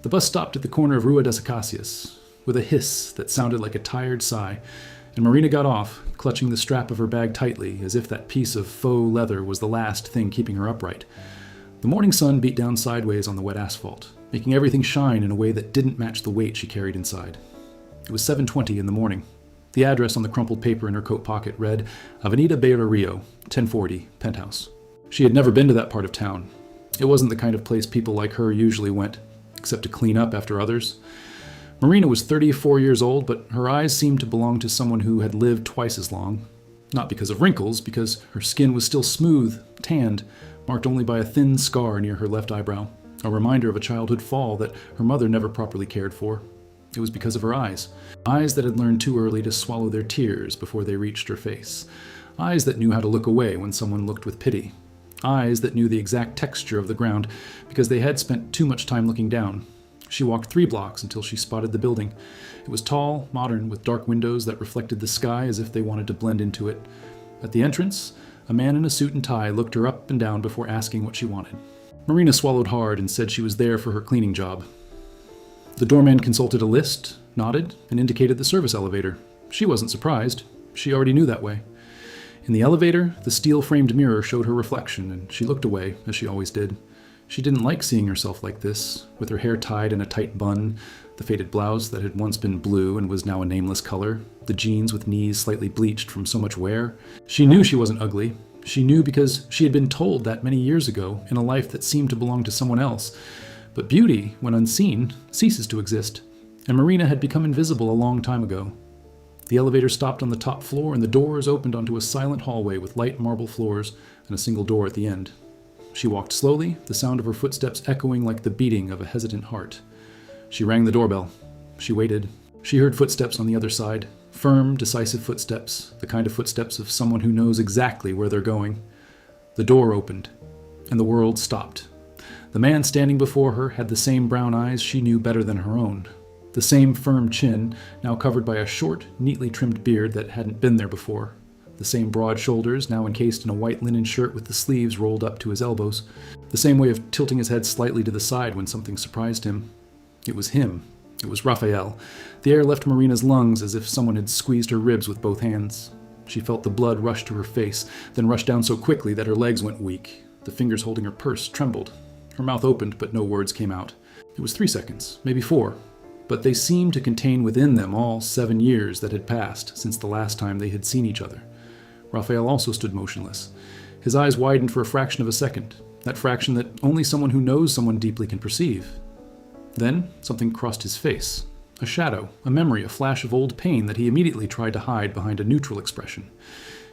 The bus stopped at the corner of Rua das Acacias, with a hiss that sounded like a tired sigh, and Marina got off, clutching the strap of her bag tightly, as if that piece of faux leather was the last thing keeping her upright. The morning sun beat down sideways on the wet asphalt, making everything shine in a way that didn't match the weight she carried inside. It was 7:20 in the morning. The address on the crumpled paper in her coat pocket read, Avenida Beira Rio, 1040, penthouse. She had never been to that part of town. It wasn't the kind of place people like her usually went, except to clean up after others. Marina was 34 years old, but her eyes seemed to belong to someone who had lived twice as long. Not because of wrinkles, because her skin was still smooth, tanned, marked only by a thin scar near her left eyebrow, a reminder of a childhood fall that her mother never properly cared for. It was because of her eyes that had learned too early to swallow their tears before they reached her face, eyes that knew how to look away when someone looked with pity, eyes that knew the exact texture of the ground because they had spent too much time looking down. She walked 3 blocks until she spotted the building. It was tall, modern, with dark windows that reflected the sky as if they wanted to blend into it. At the entrance, a man in a suit and tie looked her up and down before asking what she wanted. Marina swallowed hard and said she was there for her cleaning job. The doorman consulted a list, nodded, and indicated the service elevator. She wasn't surprised. She already knew that way. In the elevator, the steel-framed mirror showed her reflection, and she looked away, as she always did. She didn't like seeing herself like this, with her hair tied in a tight bun, the faded blouse that had once been blue and was now a nameless color, the jeans with knees slightly bleached from so much wear. She knew she wasn't ugly. She knew because she had been told that many years ago in a life that seemed to belong to someone else. But beauty, when unseen, ceases to exist, and Marina had become invisible a long time ago. The elevator stopped on the top floor, and the doors opened onto a silent hallway with light marble floors and a single door at the end. She walked slowly, the sound of her footsteps echoing like the beating of a hesitant heart. She rang the doorbell. She waited. She heard footsteps on the other side, firm, decisive footsteps, the kind of footsteps of someone who knows exactly where they're going. The door opened, and the world stopped. The man standing before her had the same brown eyes she knew better than her own, the same firm chin, now covered by a short, neatly trimmed beard that hadn't been there before, the same broad shoulders, now encased in a white linen shirt with the sleeves rolled up to his elbows, the same way of tilting his head slightly to the side when something surprised him. It was him. It was Raphael. The air left Marina's lungs as if someone had squeezed her ribs with both hands. She felt the blood rush to her face, then rush down so quickly that her legs went weak. The fingers holding her purse trembled. Her mouth opened, but no words came out. It was 3 seconds, maybe 4, but they seemed to contain within them all 7 years that had passed since the last time they had seen each other. Raphael also stood motionless. His eyes widened for a fraction of a second, that fraction that only someone who knows someone deeply can perceive. Then something crossed his face. A shadow, a memory, a flash of old pain that he immediately tried to hide behind a neutral expression.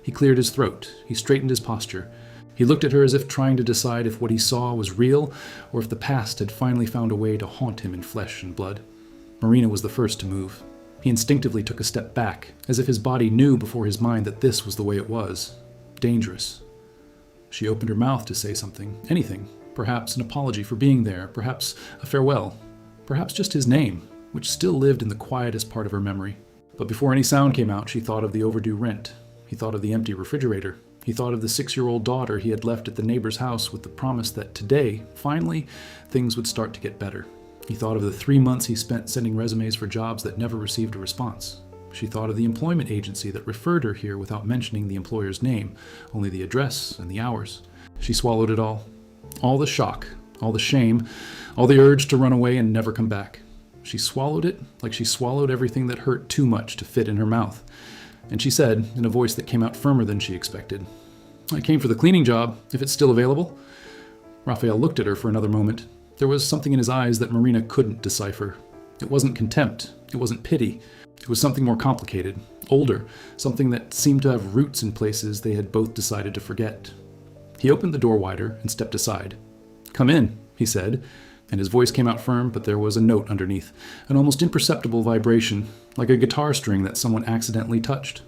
He cleared his throat. He straightened his posture. He looked at her as if trying to decide if what he saw was real or if the past had finally found a way to haunt him in flesh and blood. Marina was the first to move. He instinctively took a step back, as if his body knew before his mind that this was the way it was. Dangerous. She opened her mouth to say something, anything. Perhaps an apology for being there, perhaps a farewell, perhaps just his name, which still lived in the quietest part of her memory. But before any sound came out, she thought of the overdue rent. He thought of the empty refrigerator. He thought of the 6-year-old daughter he had left at the neighbor's house with the promise that today, finally, things would start to get better. He thought of the 3 months he spent sending resumes for jobs that never received a response. She thought of the employment agency that referred her here without mentioning the employer's name, only the address and the hours. She swallowed it all. All the shock, all the shame, all the urge to run away and never come back. She swallowed it like she swallowed everything that hurt too much to fit in her mouth. And she said, in a voice that came out firmer than she expected, "I came for the cleaning job, if it's still available." Raphael looked at her for another moment. There was something in his eyes that Marina couldn't decipher. It wasn't contempt. It wasn't pity. It was something more complicated, older, something that seemed to have roots in places they had both decided to forget. He opened the door wider and stepped aside. "Come in," he said, and his voice came out firm, but there was a note underneath, an almost imperceptible vibration, like a guitar string that someone accidentally touched.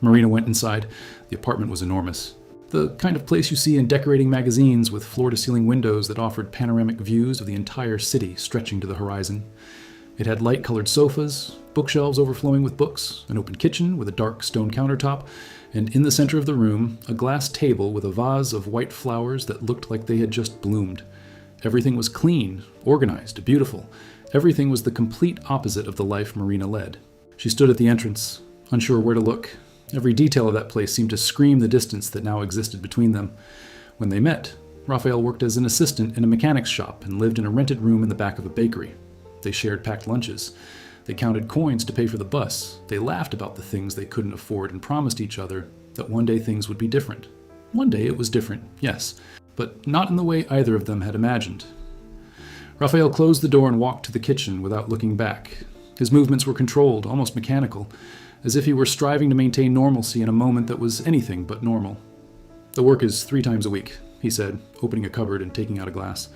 Marina went inside. The apartment was enormous. The kind of place you see in decorating magazines with floor-to-ceiling windows that offered panoramic views of the entire city stretching to the horizon. It had light-colored sofas, bookshelves overflowing with books, an open kitchen with a dark stone countertop, and in the center of the room, a glass table with a vase of white flowers that looked like they had just bloomed. Everything was clean, organized, beautiful. Everything was the complete opposite of the life Marina led. She stood at the entrance, unsure where to look. Every detail of that place seemed to scream the distance that now existed between them. When they met, Raphael worked as an assistant in a mechanic's shop and lived in a rented room in the back of a bakery. They shared packed lunches. They counted coins to pay for the bus. They laughed about the things they couldn't afford and promised each other that one day things would be different. One day it was different, yes, but not in the way either of them had imagined. Raphael closed the door and walked to the kitchen without looking back. His movements were controlled, almost mechanical, as if he were striving to maintain normalcy in a moment that was anything but normal. "The work is 3 times a week," he said, opening a cupboard and taking out a glass.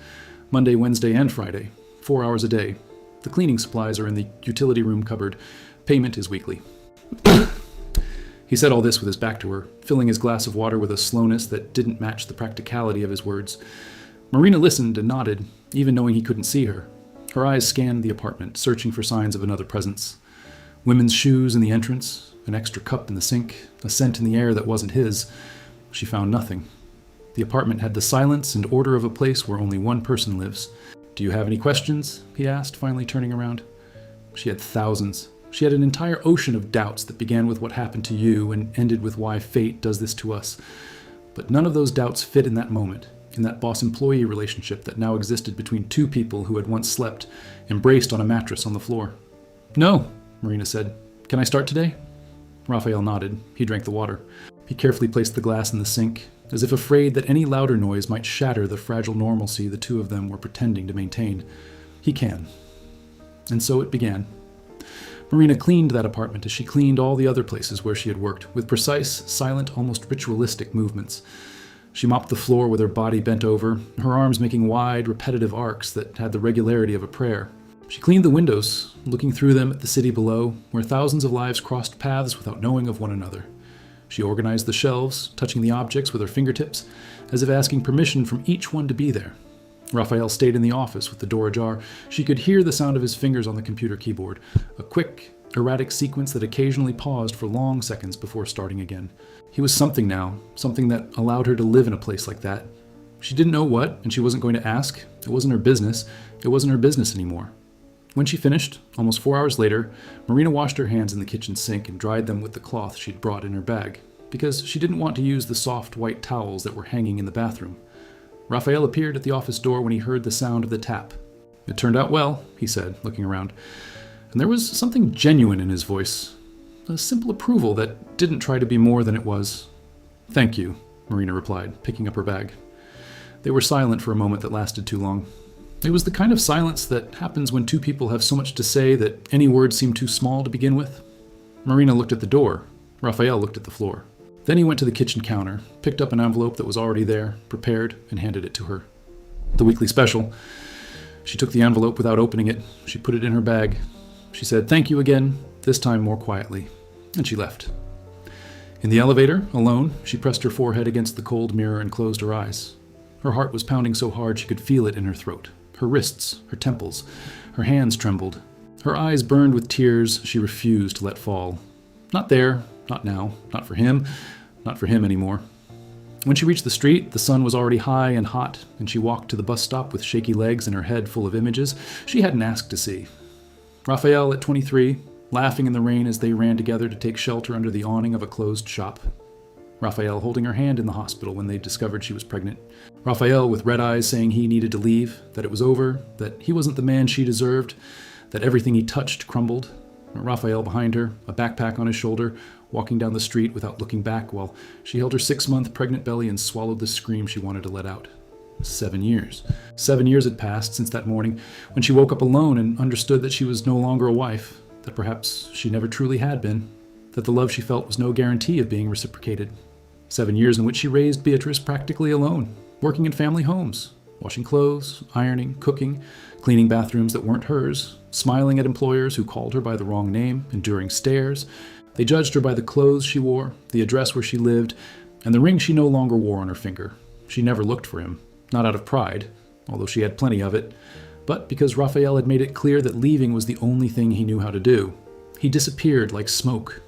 "Monday, Wednesday, and Friday. 4 hours a day. The cleaning supplies are in the utility room cupboard. Payment is weekly." He said all this with his back to her, filling his glass of water with a slowness that didn't match the practicality of his words. Marina listened and nodded, even knowing he couldn't see her. Her eyes scanned the apartment, searching for signs of another presence. Women's shoes in the entrance, an extra cup in the sink, a scent in the air that wasn't his. She found nothing. The apartment had the silence and order of a place where only one person lives. "Do you have any questions?" he asked, finally turning around. She had thousands. She had an entire ocean of doubts that began with what happened to you and ended with why fate does this to us. But none of those doubts fit in that moment, in that boss-employee relationship that now existed between 2 people who had once slept, embraced on a mattress on the floor. "No," Marina said. "Can I start today?" Raphael nodded. He drank the water. He carefully placed the glass in the sink, as if afraid that any louder noise might shatter the fragile normalcy the 2 of them were pretending to maintain. "He can." And so it began. Marina cleaned that apartment as she cleaned all the other places where she had worked, with precise, silent, almost ritualistic movements. She mopped the floor with her body bent over, her arms making wide, repetitive arcs that had the regularity of a prayer. She cleaned the windows, looking through them at the city below, where thousands of lives crossed paths without knowing of one another. She organized the shelves, touching the objects with her fingertips, as if asking permission from each one to be there. Raphael stayed in the office with the door ajar. She could hear the sound of his fingers on the computer keyboard, a quick, erratic sequence that occasionally paused for long seconds before starting again. He was something now, something that allowed her to live in a place like that. She didn't know what, and she wasn't going to ask. It wasn't her business. It wasn't her business anymore. When she finished, almost 4 hours later, Marina washed her hands in the kitchen sink and dried them with the cloth she'd brought in her bag, because she didn't want to use the soft white towels that were hanging in the bathroom. Raphael appeared at the office door when he heard the sound of the tap. "It turned out well," he said, looking around. And there was something genuine in his voice, a simple approval that didn't try to be more than it was. "Thank you," Marina replied, picking up her bag. They were silent for a moment that lasted too long. It was the kind of silence that happens when 2 people have so much to say that any words seem too small to begin with. Marina looked at the door. Raphael looked at the floor. Then he went to the kitchen counter, picked up an envelope that was already there, prepared, and handed it to her. "The weekly special." She took the envelope without opening it. She put it in her bag. She said, "Thank you again," this time more quietly, and she left. In the elevator, alone, she pressed her forehead against the cold mirror and closed her eyes. Her heart was pounding so hard she could feel it in her throat, her wrists, her temples. Her hands trembled. Her eyes burned with tears she refused to let fall. Not there, not now, not for him anymore. When she reached the street, the sun was already high and hot, and she walked to the bus stop with shaky legs and her head full of images she hadn't asked to see. Raphael at 23, laughing in the rain as they ran together to take shelter under the awning of a closed shop. Raphael holding her hand in the hospital when they discovered she was pregnant. Raphael with red eyes saying he needed to leave, that it was over, that he wasn't the man she deserved, that everything he touched crumbled. Raphael behind her, a backpack on his shoulder, walking down the street without looking back while she held her 6-month pregnant belly and swallowed the scream she wanted to let out. 7 years. 7 years had passed since that morning when she woke up alone and understood that she was no longer a wife, that perhaps she never truly had been, that the love she felt was no guarantee of being reciprocated. 7 years in which she raised Beatrice practically alone, working in family homes, washing clothes, ironing, cooking, cleaning bathrooms that weren't hers, smiling at employers who called her by the wrong name, enduring stares. They judged her by the clothes she wore, the address where she lived, and the ring she no longer wore on her finger. She never looked for him, not out of pride, although she had plenty of it, but because Raphael had made it clear that leaving was the only thing he knew how to do. He disappeared like smoke.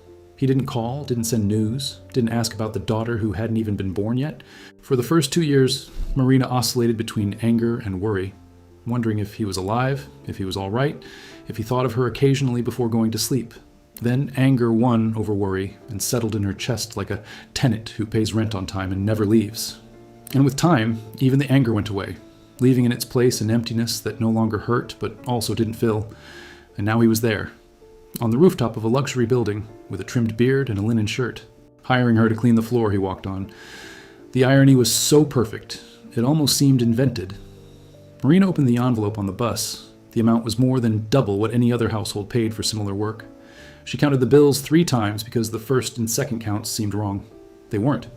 He didn't call, didn't send news, didn't ask about the daughter who hadn't even been born yet. For the first 2 years, Marina oscillated between anger and worry, wondering if he was alive, if he was all right, if he thought of her occasionally before going to sleep. Then anger won over worry and settled in her chest like a tenant who pays rent on time and never leaves. And with time, even the anger went away, leaving in its place an emptiness that no longer hurt but also didn't fill. And now he was there, on the rooftop of a luxury building, with a trimmed beard and a linen shirt. Hiring her to clean the floor, he walked on. The irony was so perfect, it almost seemed invented. Marina opened the envelope on the bus. The amount was more than double what any other household paid for similar work. She counted the bills 3 times because the first and second counts seemed wrong. They weren't.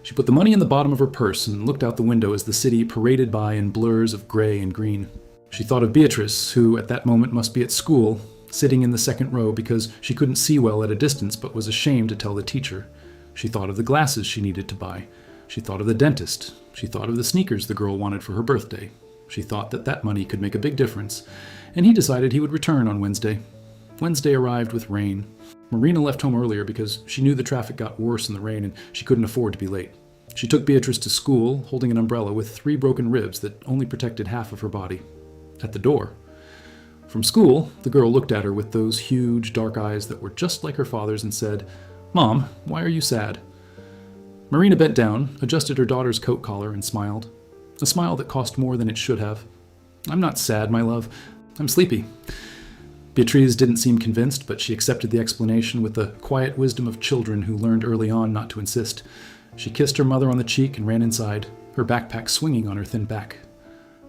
She put the money in the bottom of her purse and looked out the window as the city paraded by in blurs of gray and green. She thought of Beatrice, who at that moment must be at school, sitting in the second row because she couldn't see well at a distance but was ashamed to tell the teacher. She thought of the glasses she needed to buy. She thought of the dentist. She thought of the sneakers the girl wanted for her birthday. She thought that money could make a big difference, and he decided he would return on Wednesday. Wednesday arrived with rain. Marina left home earlier because she knew the traffic got worse in the rain and she couldn't afford to be late. She took Beatrice to school, holding an umbrella with 3 broken ribs that only protected half of her body. At the door. From school, the girl looked at her with those huge, dark eyes that were just like her father's and said, "Mom, why are you sad?" Marina bent down, adjusted her daughter's coat collar, and smiled. A smile that cost more than it should have. "I'm not sad, my love. I'm sleepy." Beatrice didn't seem convinced, but she accepted the explanation with the quiet wisdom of children who learned early on not to insist. She kissed her mother on the cheek and ran inside, her backpack swinging on her thin back.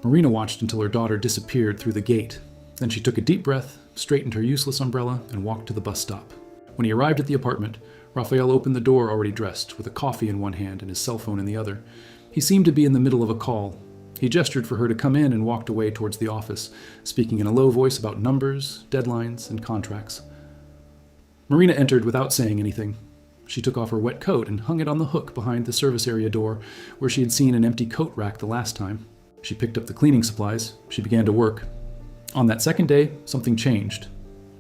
Marina watched until her daughter disappeared through the gate. Then she took a deep breath, straightened her useless umbrella, and walked to the bus stop. When he arrived at the apartment, Raphael opened the door already dressed, with a coffee in one hand and his cell phone in the other. He seemed to be in the middle of a call. He gestured for her to come in and walked away towards the office, speaking in a low voice about numbers, deadlines, and contracts. Marina entered without saying anything. She took off her wet coat and hung it on the hook behind the service area door, where she had seen an empty coat rack the last time. She picked up the cleaning supplies. She began to work. On that second day, something changed.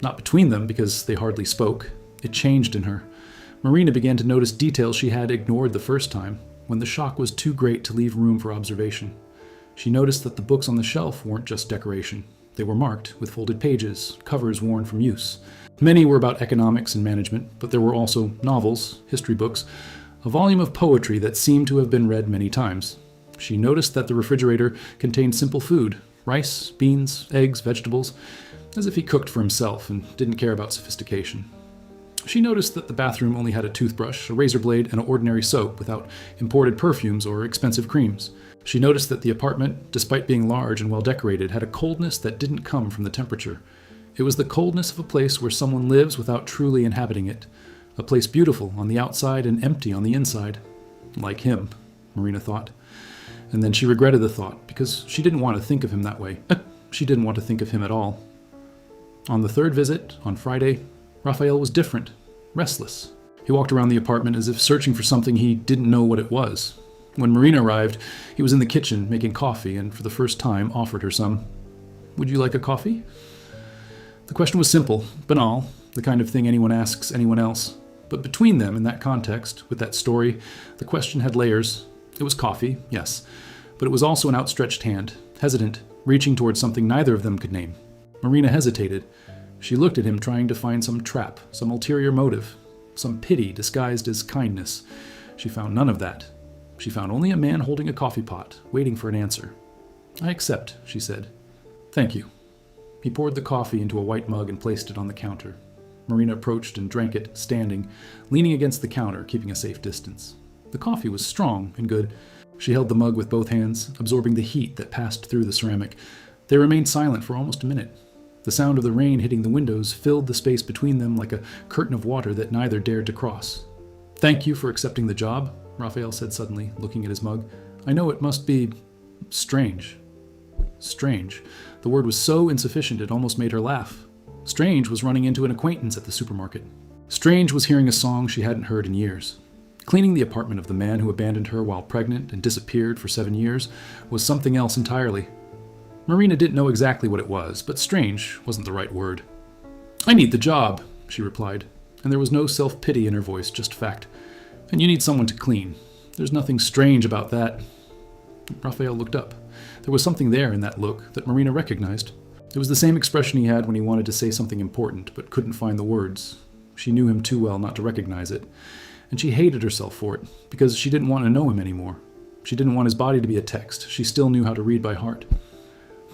Not between them, because they hardly spoke. It changed in her. Marina began to notice details she had ignored the first time, when the shock was too great to leave room for observation. She noticed that the books on the shelf weren't just decoration. They were marked with folded pages, covers worn from use. Many were about economics and management, but there were also novels, history books, a volume of poetry that seemed to have been read many times. She noticed that the refrigerator contained simple food, rice, beans, eggs, vegetables, as if he cooked for himself and didn't care about sophistication. She noticed that the bathroom only had a toothbrush, a razor blade, and ordinary soap without imported perfumes or expensive creams. She noticed that the apartment, despite being large and well decorated, had a coldness that didn't come from the temperature. It was the coldness of a place where someone lives without truly inhabiting it. A place beautiful on the outside and empty on the inside. Like him, Marina thought. And then she regretted the thought, because she didn't want to think of him that way. She didn't want to think of him at all. On the third visit, on Friday, Raphael was different, restless. He walked around the apartment as if searching for something he didn't know what it was. When Marina arrived, he was in the kitchen making coffee and for the first time offered her some. "Would you like a coffee?" The question was simple, banal, the kind of thing anyone asks anyone else. But between them, in that context, with that story, the question had layers. It was coffee, yes, but it was also an outstretched hand, hesitant, reaching towards something neither of them could name. Marina hesitated. She looked at him, trying to find some trap, some ulterior motive, some pity disguised as kindness. She found none of that. She found only a man holding a coffee pot, waiting for an answer. "I accept," she said. "Thank you." He poured the coffee into a white mug and placed it on the counter. Marina approached and drank it, standing, leaning against the counter, keeping a safe distance. The coffee was strong and good. She held the mug with both hands, absorbing the heat that passed through the ceramic. They remained silent for almost a minute. The sound of the rain hitting the windows filled the space between them like a curtain of water that neither dared to cross. "Thank you for accepting the job," Raphael said suddenly, looking at his mug. "I know it must be strange." Strange. The word was so insufficient it almost made her laugh. Strange was running into an acquaintance at the supermarket. Strange was hearing a song she hadn't heard in years. Cleaning the apartment of the man who abandoned her while pregnant and disappeared for 7 years was something else entirely. Marina didn't know exactly what it was, but strange wasn't the right word. "I need the job," she replied. and there was no self-pity in her voice, just fact. "And you need someone to clean. There's nothing strange about that." Raphael looked up. There was something there in that look that Marina recognized. It was the same expression he had when he wanted to say something important, but couldn't find the words. She knew him too well not to recognize it, and she hated herself for it, because she didn't want to know him anymore. She didn't want his body to be a text. She still knew how to read by heart.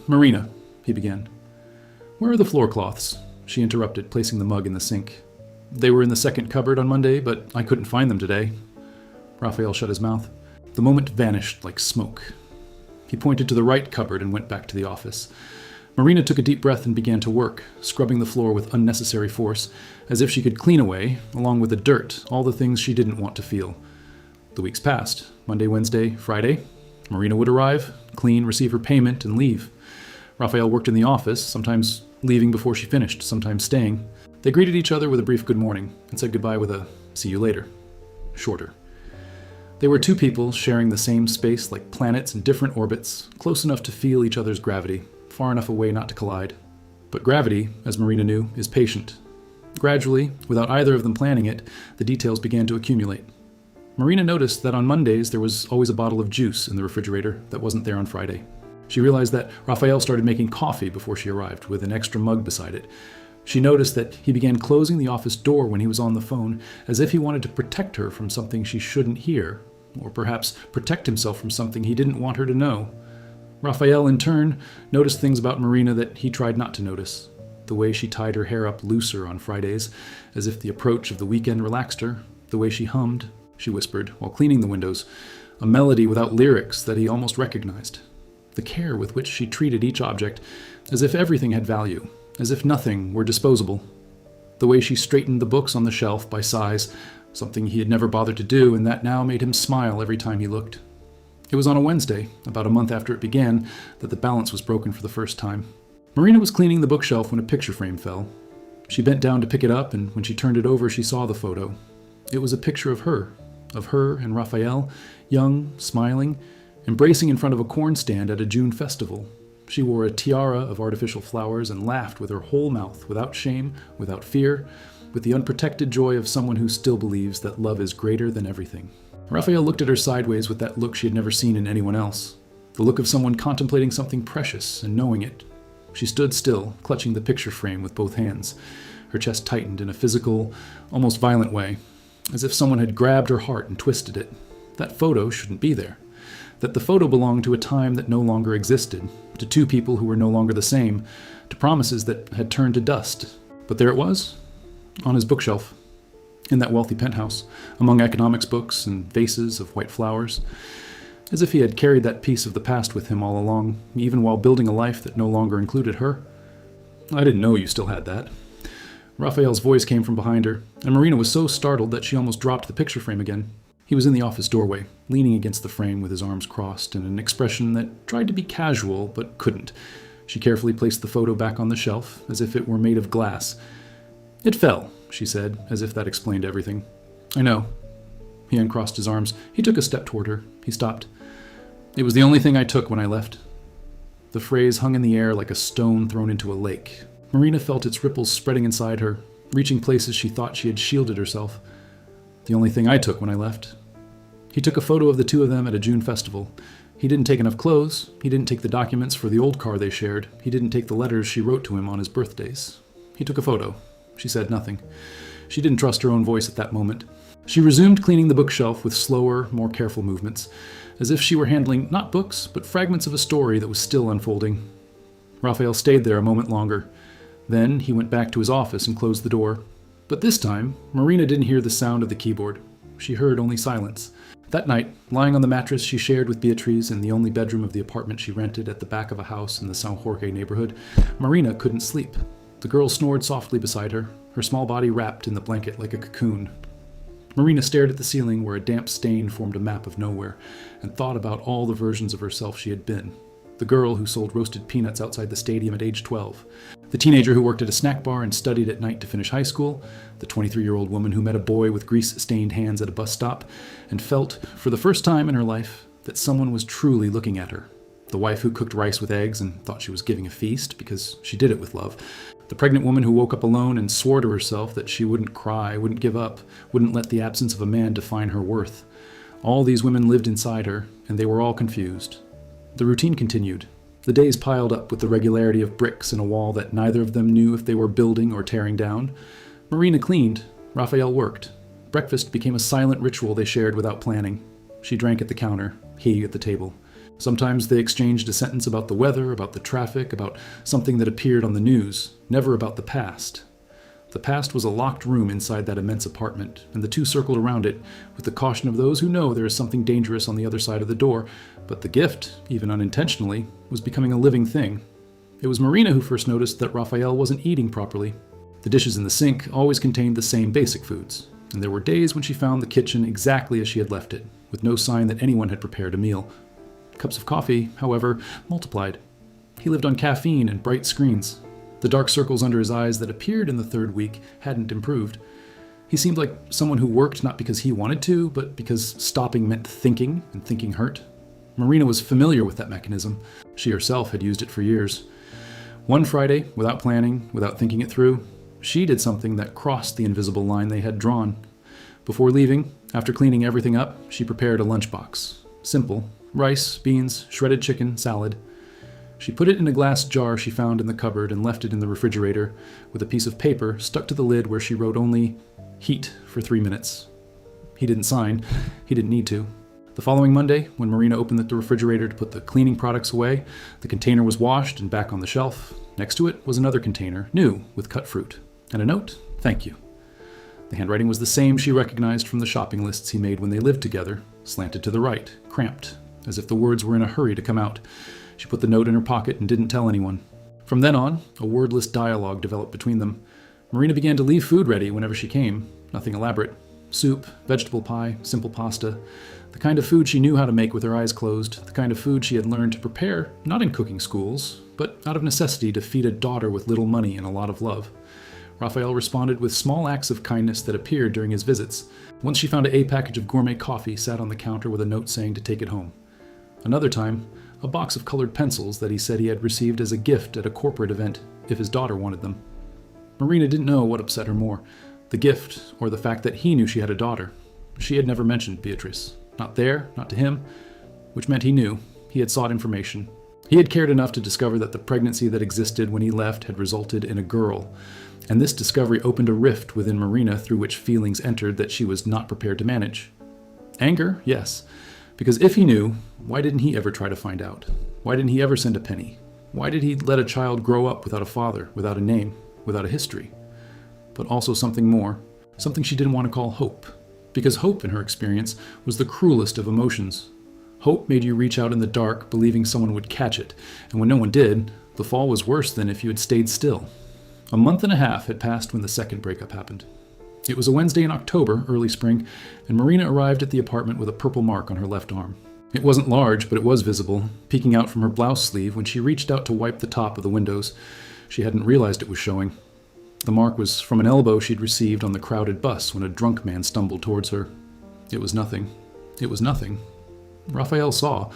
"Marina," he began. "Where are the floor cloths?" She interrupted, placing the mug in the sink. "They were in the second cupboard on Monday, but I couldn't find them today." Raphael shut his mouth. The moment vanished like smoke. He pointed to the right cupboard and went back to the office. Marina took a deep breath and began to work, scrubbing the floor with unnecessary force, as if she could clean away, along with the dirt, all the things she didn't want to feel. The weeks passed. Monday, Wednesday, Friday. Marina would arrive, clean, receive her payment, and leave. Raphael worked in the office, sometimes leaving before she finished, sometimes staying. They greeted each other with a brief good morning, and said goodbye with a "see you later." Shorter. They were two people sharing the same space like planets in different orbits, close enough to feel each other's gravity, far enough away not to collide. But gravity, as Marina knew, is patient. Gradually, without either of them planning it, the details began to accumulate. Marina noticed that on Mondays there was always a bottle of juice in the refrigerator that wasn't there on Friday. She realized that Raphael started making coffee before she arrived, with an extra mug beside it. She noticed that he began closing the office door when he was on the phone, as if he wanted to protect her from something she shouldn't hear, or perhaps protect himself from something he didn't want her to know. Raphael, in turn, noticed things about Marina that he tried not to notice. The way she tied her hair up looser on Fridays, as if the approach of the weekend relaxed her. The way she hummed, she whispered, while cleaning the windows, a melody without lyrics that he almost recognized. The care with which she treated each object, as if everything had value, as if nothing were disposable. The way she straightened the books on the shelf by size, something he had never bothered to do, and that now made him smile every time he looked. It was on a Wednesday, about a month after it began, that the balance was broken for the first time. Marina was cleaning the bookshelf when a picture frame fell. She bent down to pick it up, and when she turned it over, she saw the photo. It was a picture of her and Raphael, young, smiling, embracing in front of a corn stand at a June festival. She wore a tiara of artificial flowers and laughed with her whole mouth, without shame, without fear, with the unprotected joy of someone who still believes that love is greater than everything. Raphael looked at her sideways with that look she had never seen in anyone else, the look of someone contemplating something precious and knowing it. She stood still, clutching the picture frame with both hands. Her chest tightened in a physical, almost violent way, as if someone had grabbed her heart and twisted it. That photo shouldn't be there. That the photo belonged to a time that no longer existed, to two people who were no longer the same, to promises that had turned to dust. But there it was, on his bookshelf, in that wealthy penthouse, among economics books and vases of white flowers, as if he had carried that piece of the past with him all along, even while building a life that no longer included her. "I didn't know you still had that." Raphael's voice came from behind her, and Marina was so startled that she almost dropped the picture frame again. He was in the office doorway, leaning against the frame with his arms crossed and an expression that tried to be casual but couldn't. She carefully placed the photo back on the shelf, as if it were made of glass. "It fell," she said, as if that explained everything. "I know." He uncrossed his arms. He took a step toward her. He stopped. "It was the only thing I took when I left." The phrase hung in the air like a stone thrown into a lake. Marina felt its ripples spreading inside her, reaching places she thought she had shielded herself. "The only thing I took when I left." He took a photo of the two of them at a June festival. He didn't take enough clothes. He didn't take the documents for the old car they shared. He didn't take the letters she wrote to him on his birthdays. He took a photo. She said nothing. She didn't trust her own voice at that moment. She resumed cleaning the bookshelf with slower, more careful movements, as if she were handling not books, but fragments of a story that was still unfolding. Raphael stayed there a moment longer. Then he went back to his office and closed the door. But this time, Marina didn't hear the sound of the keyboard. She heard only silence. That night, lying on the mattress she shared with Beatriz in the only bedroom of the apartment she rented at the back of a house in the San Jorge neighborhood, Marina couldn't sleep. The girl snored softly beside her, her small body wrapped in the blanket like a cocoon. Marina stared at the ceiling where a damp stain formed a map of nowhere, and thought about all the versions of herself she had been. The girl who sold roasted peanuts outside the stadium at age 12. The teenager who worked at a snack bar and studied at night to finish high school. The 23-year-old woman who met a boy with grease-stained hands at a bus stop and felt, for the first time in her life, that someone was truly looking at her. The wife who cooked rice with eggs and thought she was giving a feast because she did it with love. The pregnant woman who woke up alone and swore to herself that she wouldn't cry, wouldn't give up, wouldn't let the absence of a man define her worth. All these women lived inside her, and they were all confused. The routine continued. The days piled up with the regularity of bricks in a wall that neither of them knew if they were building or tearing down. Marina cleaned. Raphael worked. Breakfast became a silent ritual they shared without planning. She drank at the counter, he at the table. Sometimes they exchanged a sentence about the weather, about the traffic, about something that appeared on the news, never about the past. The past was a locked room inside that immense apartment, and the two circled around it, with the caution of those who know there is something dangerous on the other side of the door. But the gift, even unintentionally, was becoming a living thing. It was Marina who first noticed that Raphael wasn't eating properly. The dishes in the sink always contained the same basic foods, and there were days when she found the kitchen exactly as she had left it, with no sign that anyone had prepared a meal. Cups of coffee, however, multiplied. He lived on caffeine and bright screens. The dark circles under his eyes that appeared in the third week hadn't improved. He seemed like someone who worked not because he wanted to, but because stopping meant thinking, and thinking hurt. Marina was familiar with that mechanism. She herself had used it for years. One Friday, without planning, without thinking it through, she did something that crossed the invisible line they had drawn. Before leaving, after cleaning everything up, she prepared a lunchbox. Simple. Rice, beans, shredded chicken, salad. She put it in a glass jar she found in the cupboard and left it in the refrigerator with a piece of paper stuck to the lid where she wrote only "heat" for 3 minutes. He didn't sign. He didn't need to. The following Monday, when Marina opened the refrigerator to put the cleaning products away, the container was washed and back on the shelf. Next to it was another container, new, with cut fruit. And a note, "Thank you." The handwriting was the same she recognized from the shopping lists he made when they lived together, slanted to the right, cramped, as if the words were in a hurry to come out. She put the note in her pocket and didn't tell anyone. From then on, a wordless dialogue developed between them. Marina began to leave food ready whenever she came, nothing elaborate. Soup, vegetable pie, simple pasta. The kind of food she knew how to make with her eyes closed, the kind of food she had learned to prepare, not in cooking schools, but out of necessity to feed a daughter with little money and a lot of love. Raphael responded with small acts of kindness that appeared during his visits. Once she found a package of gourmet coffee sat on the counter with a note saying to take it home. Another time, a box of colored pencils that he said he had received as a gift at a corporate event, if his daughter wanted them. Marina didn't know what upset her more, the gift or the fact that he knew she had a daughter. She had never mentioned Beatrice. Not there, not to him, which meant he knew. He had sought information. He had cared enough to discover that the pregnancy that existed when he left had resulted in a girl, and this discovery opened a rift within Marina through which feelings entered that she was not prepared to manage. Anger, yes. Because if he knew, why didn't he ever try to find out? Why didn't he ever send a penny? Why did he let a child grow up without a father, without a name, without a history? But also something more, something she didn't want to call hope. Because hope, in her experience, was the cruelest of emotions. Hope made you reach out in the dark, believing someone would catch it, and when no one did, the fall was worse than if you had stayed still. A month and a half had passed when the second breakup happened. It was a Wednesday in October, early spring, and Marina arrived at the apartment with a purple mark on her left arm. It wasn't large, but it was visible, peeking out from her blouse sleeve when she reached out to wipe the top of the windows. She hadn't realized it was showing. The mark was from an elbow she'd received on the crowded bus when a drunk man stumbled towards her. It was nothing. It was nothing. Raphael saw.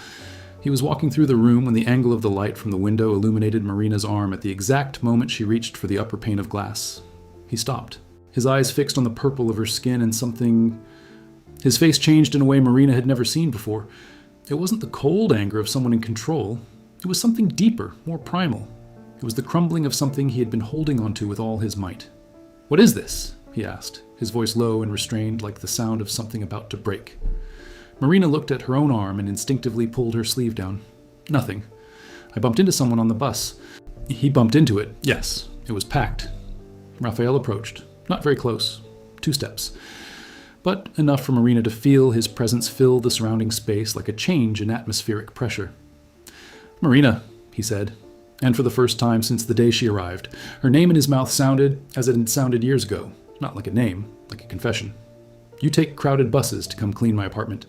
He was walking through the room when the angle of the light from the window illuminated Marina's arm at the exact moment she reached for the upper pane of glass. He stopped, his eyes fixed on the purple of her skin and something... His face changed in a way Marina had never seen before. It wasn't the cold anger of someone in control. It was something deeper, more primal. It was the crumbling of something he had been holding onto with all his might. "What is this?" he asked, his voice low and restrained like the sound of something about to break. Marina looked at her own arm and instinctively pulled her sleeve down. "Nothing. I bumped into someone on the bus." He bumped into it. Yes, it was packed. Raphael approached. Not very close. 2 steps. But enough for Marina to feel his presence fill the surrounding space like a change in atmospheric pressure. "Marina," he said. And for the first time since the day she arrived, her name in his mouth sounded as it had sounded years ago. Not like a name, like a confession. "You take crowded buses to come clean my apartment."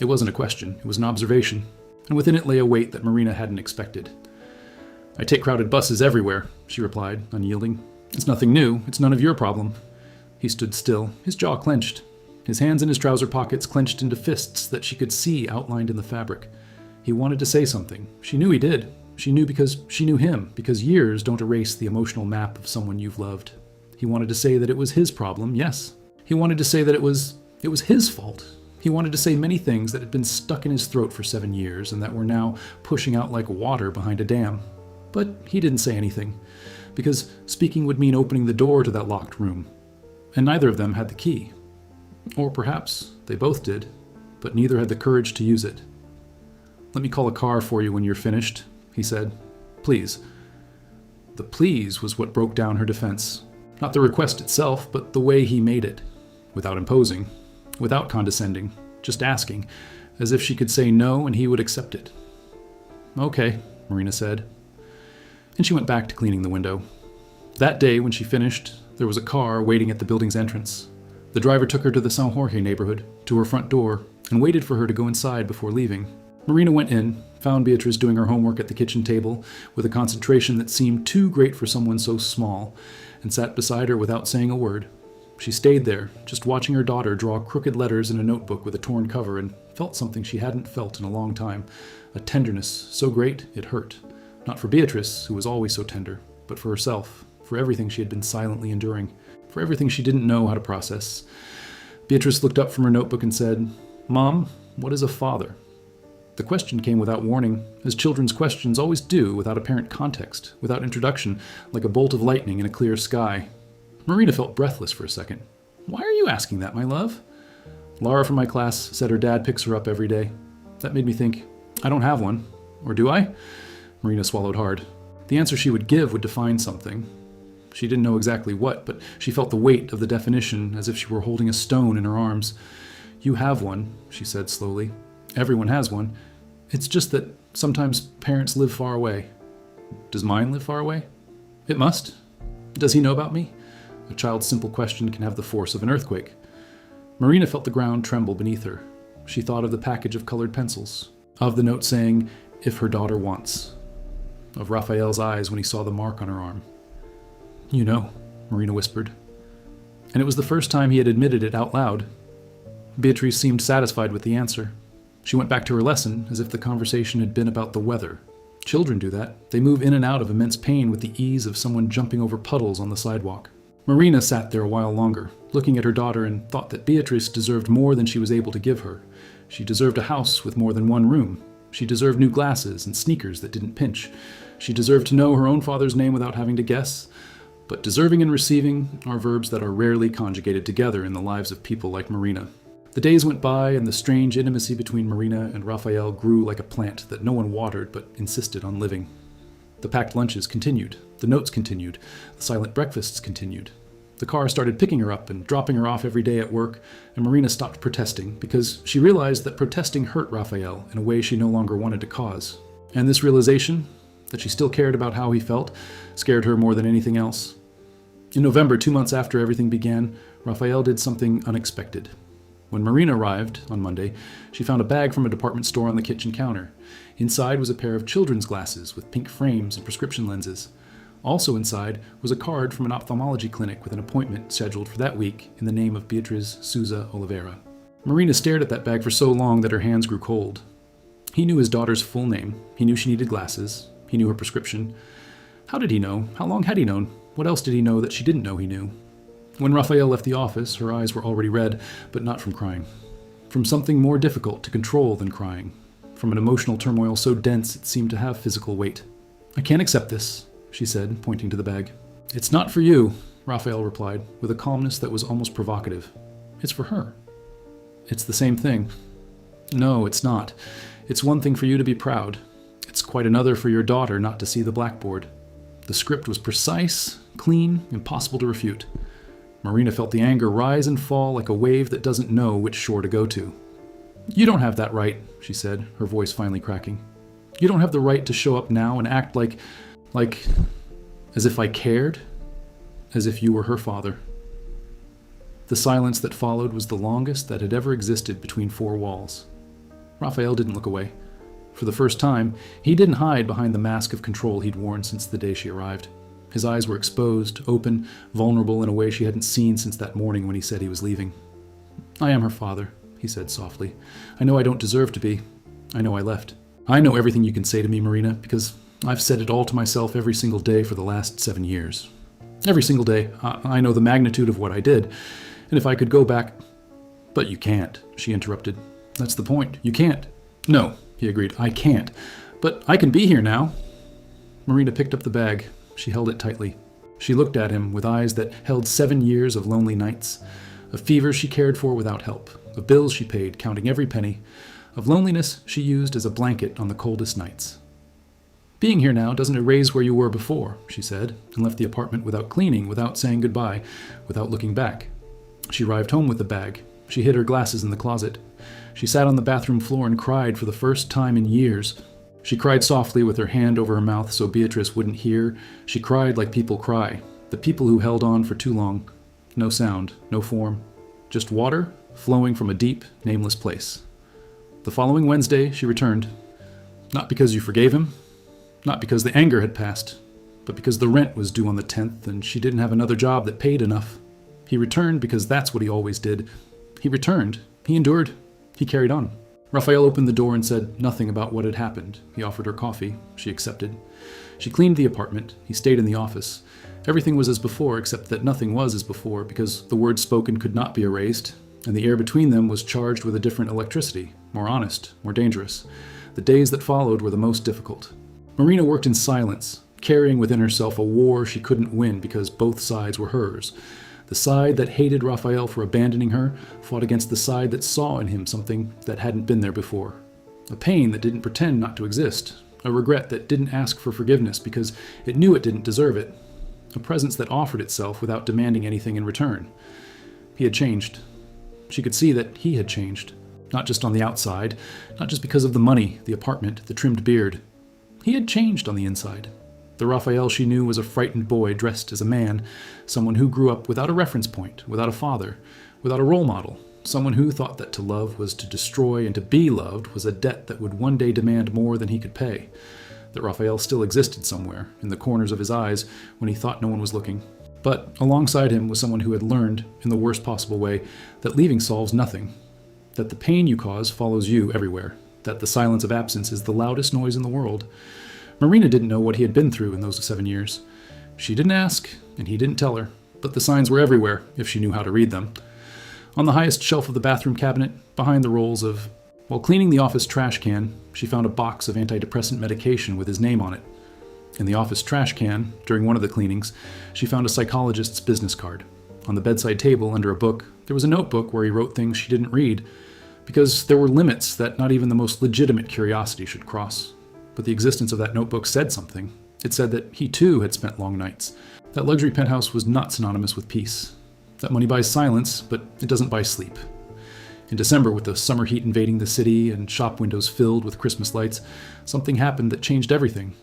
It wasn't a question, it was an observation, and within it lay a weight that Marina hadn't expected. "I take crowded buses everywhere," she replied, unyielding. "It's nothing new, it's none of your problem." He stood still, his jaw clenched, his hands in his trouser pockets clenched into fists that she could see outlined in the fabric. He wanted to say something. She knew he did. She knew because she knew him, because years don't erase the emotional map of someone you've loved. He wanted to say that it was his problem, yes. He wanted to say that it was his fault. He wanted to say many things that had been stuck in his throat for 7 years and that were now pushing out like water behind a dam. But he didn't say anything, because speaking would mean opening the door to that locked room. And neither of them had the key. Or perhaps they both did, but neither had the courage to use it. "Let me call a car for you when you're finished," he said. "Please." The please was what broke down her defense. Not the request itself, but the way he made it. Without imposing, without condescending, just asking, as if she could say no and he would accept it. "Okay," Marina said. And she went back to cleaning the window. That day, when she finished, there was a car waiting at the building's entrance. The driver took her to the San Jorge neighborhood, to her front door, and waited for her to go inside before leaving. Marina went in, found Beatrice doing her homework at the kitchen table with a concentration that seemed too great for someone so small, and sat beside her without saying a word. She stayed there, just watching her daughter draw crooked letters in a notebook with a torn cover, and felt something she hadn't felt in a long time, a tenderness so great it hurt. Not for Beatrice, who was always so tender, but for herself, for everything she had been silently enduring, for everything she didn't know how to process. Beatrice looked up from her notebook and said, "Mom, what is a father?" The question came without warning, as children's questions always do, without apparent context, without introduction, like a bolt of lightning in a clear sky. Marina felt breathless for a second. "Why are you asking that, my love?" "Laura from my class said her dad picks her up every day. That made me think, I don't have one. Or do I?" Marina swallowed hard. The answer she would give would define something. She didn't know exactly what, but she felt the weight of the definition as if she were holding a stone in her arms. "You have one," she said slowly. "Everyone has one. It's just that sometimes parents live far away." "Does mine live far away?" "It must. Does he know about me?" A child's simple question can have the force of an earthquake. Marina felt the ground tremble beneath her. She thought of the package of colored pencils, of the note saying, "If her daughter wants," of Raphael's eyes when he saw the mark on her arm. "You know," Marina whispered. And it was the first time he had admitted it out loud. Beatrice seemed satisfied with the answer. She went back to her lesson as if the conversation had been about the weather. Children do that. They move in and out of immense pain with the ease of someone jumping over puddles on the sidewalk. Marina sat there a while longer, looking at her daughter, and thought that Beatrice deserved more than she was able to give her. She deserved a house with more than one room. She deserved new glasses and sneakers that didn't pinch. She deserved to know her own father's name without having to guess. But deserving and receiving are verbs that are rarely conjugated together in the lives of people like Marina. The days went by, and the strange intimacy between Marina and Raphael grew like a plant that no one watered but insisted on living. The packed lunches continued. The notes continued. The silent breakfasts continued. The car started picking her up and dropping her off every day at work, and Marina stopped protesting because she realized that protesting hurt Raphael in a way she no longer wanted to cause. And this realization, that she still cared about how he felt, scared her more than anything else. In November, 2 months after everything began, Raphael did something unexpected. When Marina arrived, on Monday, she found a bag from a department store on the kitchen counter. Inside was a pair of children's glasses with pink frames and prescription lenses. Also inside was a card from an ophthalmology clinic with an appointment scheduled for that week in the name of Beatriz Souza Oliveira. Marina stared at that bag for so long that her hands grew cold. He knew his daughter's full name. He knew she needed glasses. He knew her prescription. How did he know? How long had he known? What else did he know that she didn't know he knew? When Raphael left the office, her eyes were already red, but not from crying. From something more difficult to control than crying. From an emotional turmoil so dense it seemed to have physical weight. "I can't accept this," she said, pointing to the bag. "It's not for you," Raphael replied, with a calmness that was almost provocative. "It's for her." "It's the same thing." "No, it's not. It's one thing for you to be proud. It's quite another for your daughter not to see the blackboard." The script was precise, clean, impossible to refute. Marina felt the anger rise and fall like a wave that doesn't know which shore to go to. "You don't have that right," she said, her voice finally cracking. "You don't have the right to show up now and act like, as if I cared, as if you were her father." The silence that followed was the longest that had ever existed between four walls. Raphael didn't look away. For the first time, he didn't hide behind the mask of control he'd worn since the day she arrived. His eyes were exposed, open, vulnerable in a way she hadn't seen since that morning when he said he was leaving. "I am her father," he said softly. "I know I don't deserve to be. I know I left." I know everything you can say to me, Marina, because I've said it all to myself every single day for the last 7 years. Every single day, I know the magnitude of what I did, and if I could go back... But you can't, she interrupted. That's the point. You can't. No, he agreed. I can't. But I can be here now. Marina picked up the bag. She held it tightly. She looked at him with eyes that held 7 years of lonely nights, of fevers she cared for without help, of bills she paid, counting every penny, of loneliness she used as a blanket on the coldest nights. Being here now doesn't erase where you were before, she said, and left the apartment without cleaning, without saying goodbye, without looking back. She arrived home with the bag. She hid her glasses in the closet. She sat on the bathroom floor and cried for the first time in years. She cried softly with her hand over her mouth so Beatrice wouldn't hear. She cried like people cry, the people who held on for too long. No sound, no form, just water flowing from a deep, nameless place. The following Wednesday, she returned. Not because you forgave him, not because the anger had passed, but because the rent was due on the 10th and she didn't have another job that paid enough. He returned because that's what he always did. He returned. He endured. He carried on. Raphael opened the door and said nothing about what had happened. He offered her coffee. She accepted. She cleaned the apartment. He stayed in the office. Everything was as before, except that nothing was as before, because the words spoken could not be erased, and the air between them was charged with a different electricity, more honest, more dangerous. The days that followed were the most difficult. Marina worked in silence, carrying within herself a war she couldn't win because both sides were hers. The side that hated Raphael for abandoning her fought against the side that saw in him something that hadn't been there before. A pain that didn't pretend not to exist. A regret that didn't ask for forgiveness because it knew it didn't deserve it. A presence that offered itself without demanding anything in return. He had changed. She could see that he had changed. Not just on the outside, not just because of the money, the apartment, the trimmed beard. He had changed on the inside. The Raphael she knew was a frightened boy dressed as a man, someone who grew up without a reference point, without a father, without a role model, someone who thought that to love was to destroy and to be loved was a debt that would one day demand more than he could pay. That Raphael still existed somewhere, in the corners of his eyes, when he thought no one was looking. But alongside him was someone who had learned, in the worst possible way, that leaving solves nothing. That the pain you cause follows you everywhere. That the silence of absence is the loudest noise in the world. Marina didn't know what he had been through in those 7 years. She didn't ask, and he didn't tell her, but the signs were everywhere, if she knew how to read them. On the highest shelf of the bathroom cabinet, behind the rolls of... While cleaning the office trash can, she found a box of antidepressant medication with his name on it. In the office trash can, during one of the cleanings, she found a psychologist's business card. On the bedside table, under a book, there was a notebook where he wrote things she didn't read, because there were limits that not even the most legitimate curiosity should cross. But the existence of that notebook said something. It said that he too had spent long nights. That luxury penthouse was not synonymous with peace. That money buys silence, but it doesn't buy sleep. In December, with the summer heat invading the city and shop windows filled with Christmas lights, something happened that changed everything.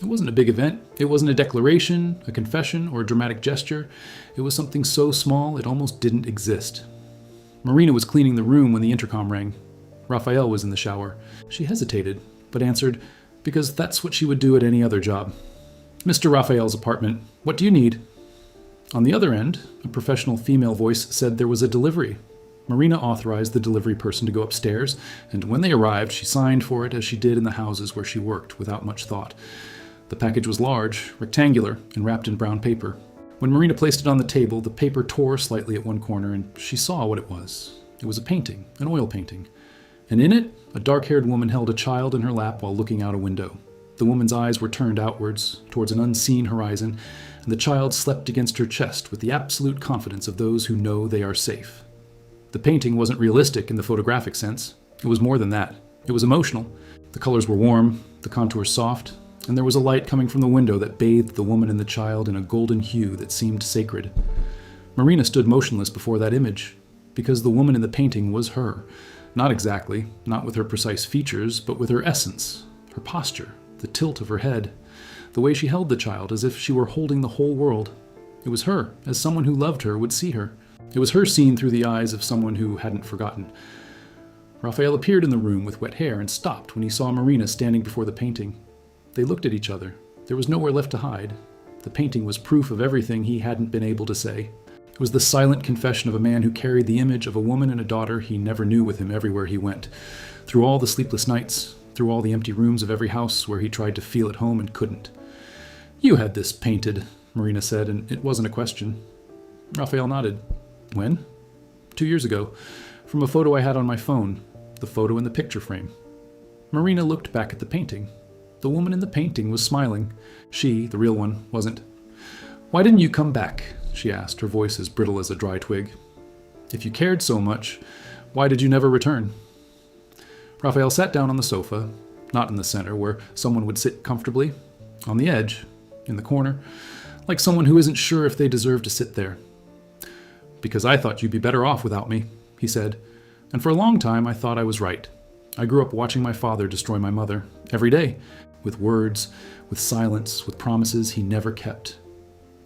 It wasn't a big event. It wasn't a declaration, a confession, or a dramatic gesture. It was something so small it almost didn't exist. Marina was cleaning the room when the intercom rang. Raphael was in the shower. She hesitated, but answered, because that's what she would do at any other job. Mr. Raphael's apartment. What do you need? On the other end, a professional female voice said there was a delivery. Marina authorized the delivery person to go upstairs, and when they arrived, she signed for it as she did in the houses where she worked, without much thought. The package was large, rectangular, and wrapped in brown paper. When Marina placed it on the table, the paper tore slightly at one corner, and she saw what it was. It was a painting, an oil painting. And in it, a dark-haired woman held a child in her lap while looking out a window. The woman's eyes were turned outwards, towards an unseen horizon, and the child slept against her chest with the absolute confidence of those who know they are safe. The painting wasn't realistic in the photographic sense. It was more than that. It was emotional. The colors were warm, the contours soft, and there was a light coming from the window that bathed the woman and the child in a golden hue that seemed sacred. Marina stood motionless before that image, because the woman in the painting was her. Not exactly, not with her precise features, but with her essence, her posture, the tilt of her head, the way she held the child as if she were holding the whole world. It was her, as someone who loved her would see her. It was her seen through the eyes of someone who hadn't forgotten. Raphael appeared in the room with wet hair and stopped when he saw Marina standing before the painting. They looked at each other. There was nowhere left to hide. The painting was proof of everything he hadn't been able to say. It was the silent confession of a man who carried the image of a woman and a daughter he never knew with him everywhere he went. Through all the sleepless nights, through all the empty rooms of every house where he tried to feel at home and couldn't. "You had this painted," Marina said, and it wasn't a question. Raphael nodded. "When?" "2 years ago, from a photo I had on my phone, the photo in the picture frame." Marina looked back at the painting. The woman in the painting was smiling. She, the real one, wasn't. "Why didn't you come back?" she asked, her voice as brittle as a dry twig. "If you cared so much, why did you never return?" Raphael sat down on the sofa, not in the center, where someone would sit comfortably, on the edge, in the corner, like someone who isn't sure if they deserve to sit there. "Because I thought you'd be better off without me," he said, "and for a long time I thought I was right. I grew up watching my father destroy my mother, every day, with words, with silence, with promises he never kept.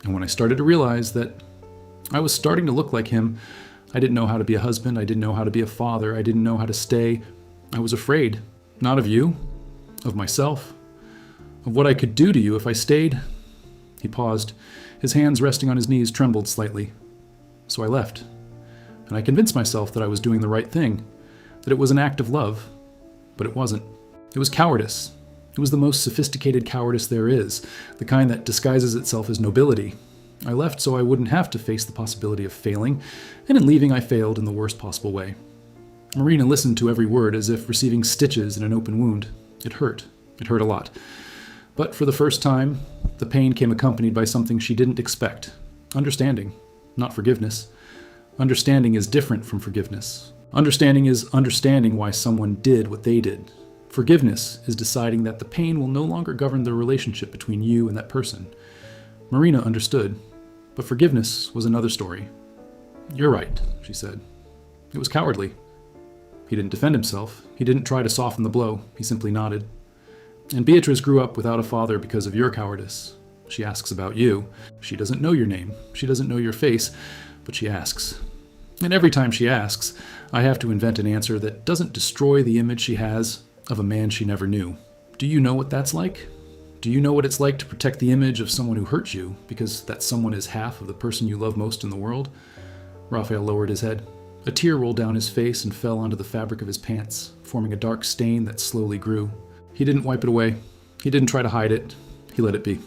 And when I started to realize that I was starting to look like him, I didn't know how to be a husband, I didn't know how to be a father, I didn't know how to stay. I was afraid, not of you, of myself, of what I could do to you if I stayed." He paused. His hands resting on his knees trembled slightly. "So I left, and I convinced myself that I was doing the right thing, that it was an act of love, but it wasn't. It was cowardice. It was the most sophisticated cowardice there is, the kind that disguises itself as nobility. I left so I wouldn't have to face the possibility of failing, and in leaving I failed in the worst possible way." Marina listened to every word as if receiving stitches in an open wound. It hurt. It hurt a lot. But for the first time, the pain came accompanied by something she didn't expect. Understanding, not forgiveness. Understanding is different from forgiveness. Understanding is understanding why someone did what they did. Forgiveness is deciding that the pain will no longer govern the relationship between you and that person. Marina understood, but forgiveness was another story. "You're right," she said. "It was cowardly." He didn't defend himself. He didn't try to soften the blow. He simply nodded. "And Beatrice grew up without a father because of your cowardice. She asks about you. She doesn't know your name. She doesn't know your face, but she asks. And every time she asks, I have to invent an answer that doesn't destroy the image she has of a man she never knew. Do you know what that's like? Do you know what it's like to protect the image of someone who hurt you because that someone is half of the person you love most in the world?" Raphael lowered his head. A tear rolled down his face and fell onto the fabric of his pants, forming a dark stain that slowly grew. He didn't wipe it away. He didn't try to hide it. He let it be.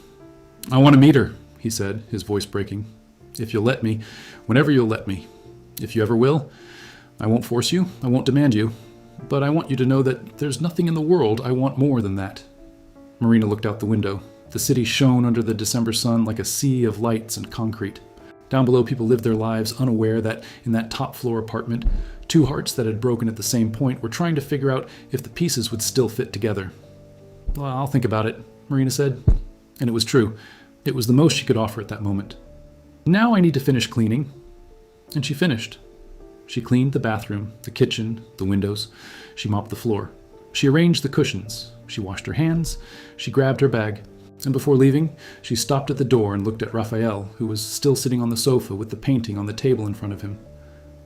"I want to meet her," he said, his voice breaking. "If you'll let me, whenever you'll let me. If you ever will. I won't force you. I won't demand you. But I want you to know that there's nothing in the world I want more than that." Marina looked out the window. The city shone under the December sun like a sea of lights and concrete. Down below, people lived their lives unaware that in that top-floor apartment, two hearts that had broken at the same point were trying to figure out if the pieces would still fit together. "Well, I'll think about it," Marina said. And it was true. It was the most she could offer at that moment. "Now I need to finish cleaning." And she finished. She cleaned the bathroom, the kitchen, the windows. She mopped the floor. She arranged the cushions. She washed her hands. She grabbed her bag. And before leaving, she stopped at the door and looked at Raphael, who was still sitting on the sofa with the painting on the table in front of him.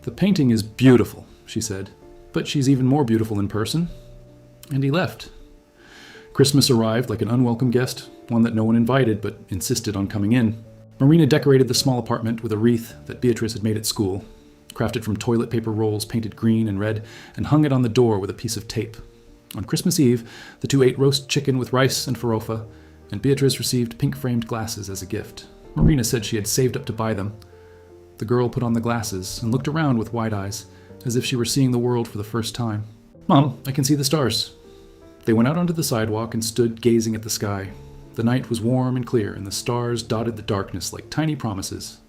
"The painting is beautiful," she said, "but she's even more beautiful in person." And he left. Christmas arrived like an unwelcome guest, one that no one invited but insisted on coming in. Marina decorated the small apartment with a wreath that Beatrice had made at school, crafted from toilet paper rolls painted green and red, and hung it on the door with a piece of tape. On Christmas Eve, the two ate roast chicken with rice and farofa, and Beatrice received pink-framed glasses as a gift. Marina said she had saved up to buy them. The girl put on the glasses and looked around with wide eyes, as if she were seeing the world for the first time. "Mom, I can see the stars." They went out onto the sidewalk and stood gazing at the sky. The night was warm and clear, and the stars dotted the darkness like tiny promises.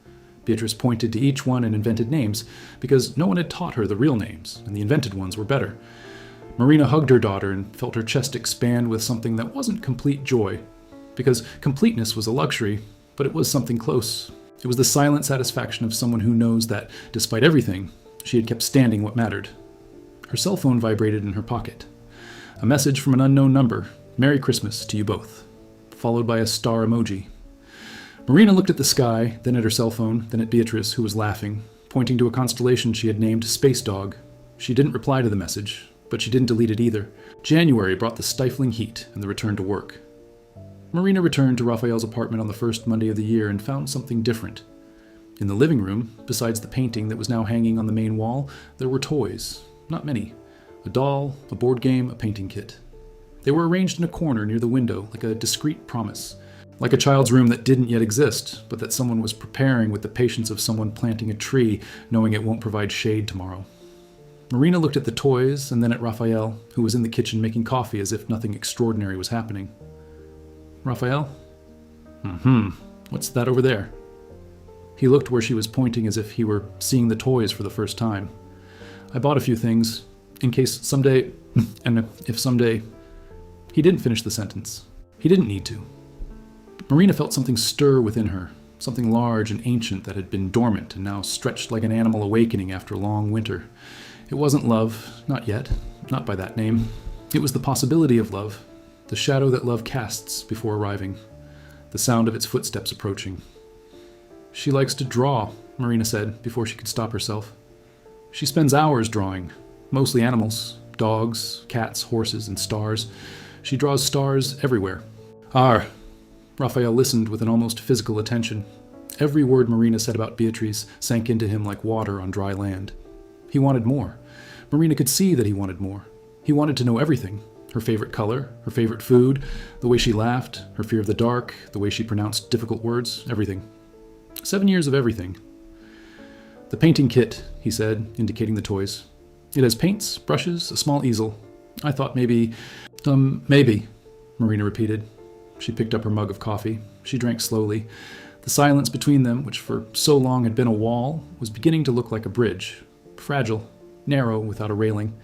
Beatrice pointed to each one and invented names, because no one had taught her the real names, and the invented ones were better. Marina hugged her daughter and felt her chest expand with something that wasn't complete joy, because completeness was a luxury, but it was something close. It was the silent satisfaction of someone who knows that, despite everything, she had kept standing what mattered. Her cell phone vibrated in her pocket. A message from an unknown number, "Merry Christmas to you both," followed by a star emoji. Marina looked at the sky, then at her cell phone, then at Beatrice, who was laughing, pointing to a constellation she had named Space Dog. She didn't reply to the message, but she didn't delete it either. January brought the stifling heat and the return to work. Marina returned to Raphael's apartment on the first Monday of the year and found something different. In the living room, besides the painting that was now hanging on the main wall, there were toys. Not many. A doll, a board game, a painting kit. They were arranged in a corner near the window, like a discreet promise. Like a child's room that didn't yet exist, but that someone was preparing with the patience of someone planting a tree, knowing it won't provide shade tomorrow. Marina looked at the toys and then at Raphael, who was in the kitchen making coffee as if nothing extraordinary was happening. Raphael? What's that over there? He looked where she was pointing as if he were seeing the toys for the first time. I bought a few things, in case someday, and if someday... He didn't finish the sentence. He didn't need to. Marina felt something stir within her, something large and ancient that had been dormant and now stretched like an animal awakening after a long winter. It wasn't love, not yet, not by that name. It was the possibility of love, the shadow that love casts before arriving, the sound of its footsteps approaching. She likes to draw, Marina said before she could stop herself. She spends hours drawing, mostly animals, dogs, cats, horses, and stars. She draws stars everywhere. Raphael listened with an almost physical attention. Every word Marina said about Beatrice sank into him like water on dry land. He wanted more. Marina could see that he wanted more. He wanted to know everything. Her favorite color, her favorite food, the way she laughed, her fear of the dark, the way she pronounced difficult words, everything. 7 years of everything. The painting kit, he said, indicating the toys. It has paints, brushes, a small easel. I thought maybe, Marina repeated. She picked up her mug of coffee. She drank slowly. The silence between them, which for so long had been a wall, was beginning to look like a bridge. Fragile, narrow, without a railing,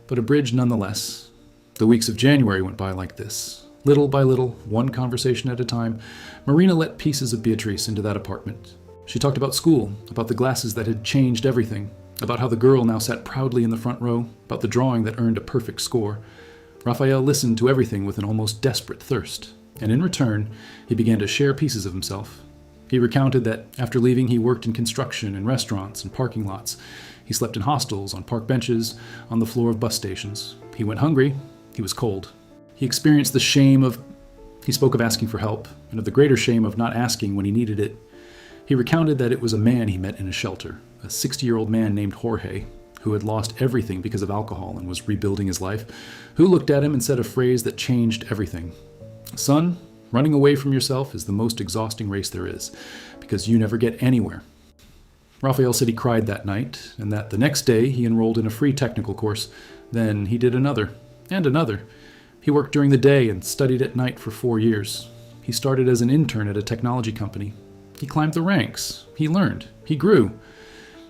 but a bridge nonetheless. The weeks of January went by like this. Little by little, one conversation at a time, Marina let pieces of Beatrice into that apartment. She talked about school, about the glasses that had changed everything, about how the girl now sat proudly in the front row, about the drawing that earned a perfect score. Raphael listened to everything with an almost desperate thirst, and in return, he began to share pieces of himself. He recounted that after leaving, he worked in construction, in restaurants and parking lots. He slept in hostels, on park benches, on the floor of bus stations. He went hungry. He was cold. He experienced the shame of... He spoke of asking for help, and of the greater shame of not asking when he needed it. He recounted that it was a man he met in a shelter, a 60-year-old man named Jorge, who had lost everything because of alcohol and was rebuilding his life, who looked at him and said a phrase that changed everything. Son, running away from yourself is the most exhausting race there is, because you never get anywhere. Raphael said he cried that night, and that the next day he enrolled in a free technical course. Then he did another, and another. He worked during the day and studied at night for 4 years. He started as an intern at a technology company. He climbed the ranks. He learned. He grew.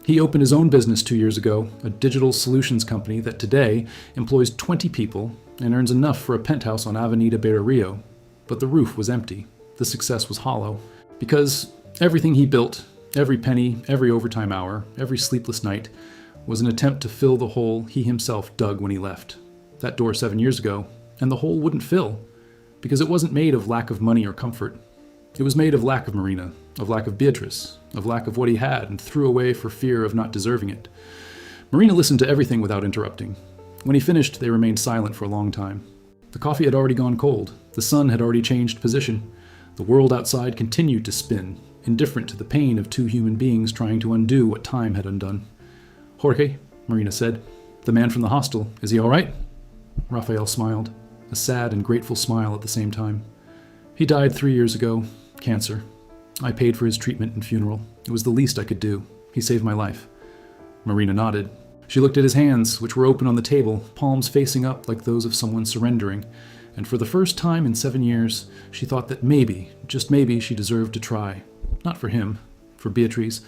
He opened his own business 2 years ago, a digital solutions company that today employs 20 people and earns enough for a penthouse on Avenida Beira Rio. But the roof was empty. The success was hollow. Because everything he built, every penny, every overtime hour, every sleepless night, was an attempt to fill the hole he himself dug when he left that door 7 years ago, and the hole wouldn't fill, because it wasn't made of lack of money or comfort. It was made of lack of Marina, of lack of Beatrice, of lack of what he had and threw away for fear of not deserving it. Marina listened to everything without interrupting. When he finished, they remained silent for a long time. The coffee had already gone cold. The sun had already changed position. The world outside continued to spin, indifferent to the pain of two human beings trying to undo what time had undone. Jorge, Marina said, the man from the hostel, is he all right? Raphael smiled, a sad and grateful smile at the same time. He died 3 years ago, cancer. I paid for his treatment and funeral. It was the least I could do. He saved my life. Marina nodded. She looked at his hands, which were open on the table, palms facing up like those of someone surrendering, and for the first time in 7 years, she thought that maybe, just maybe, she deserved to try. Not for him, for Beatrice,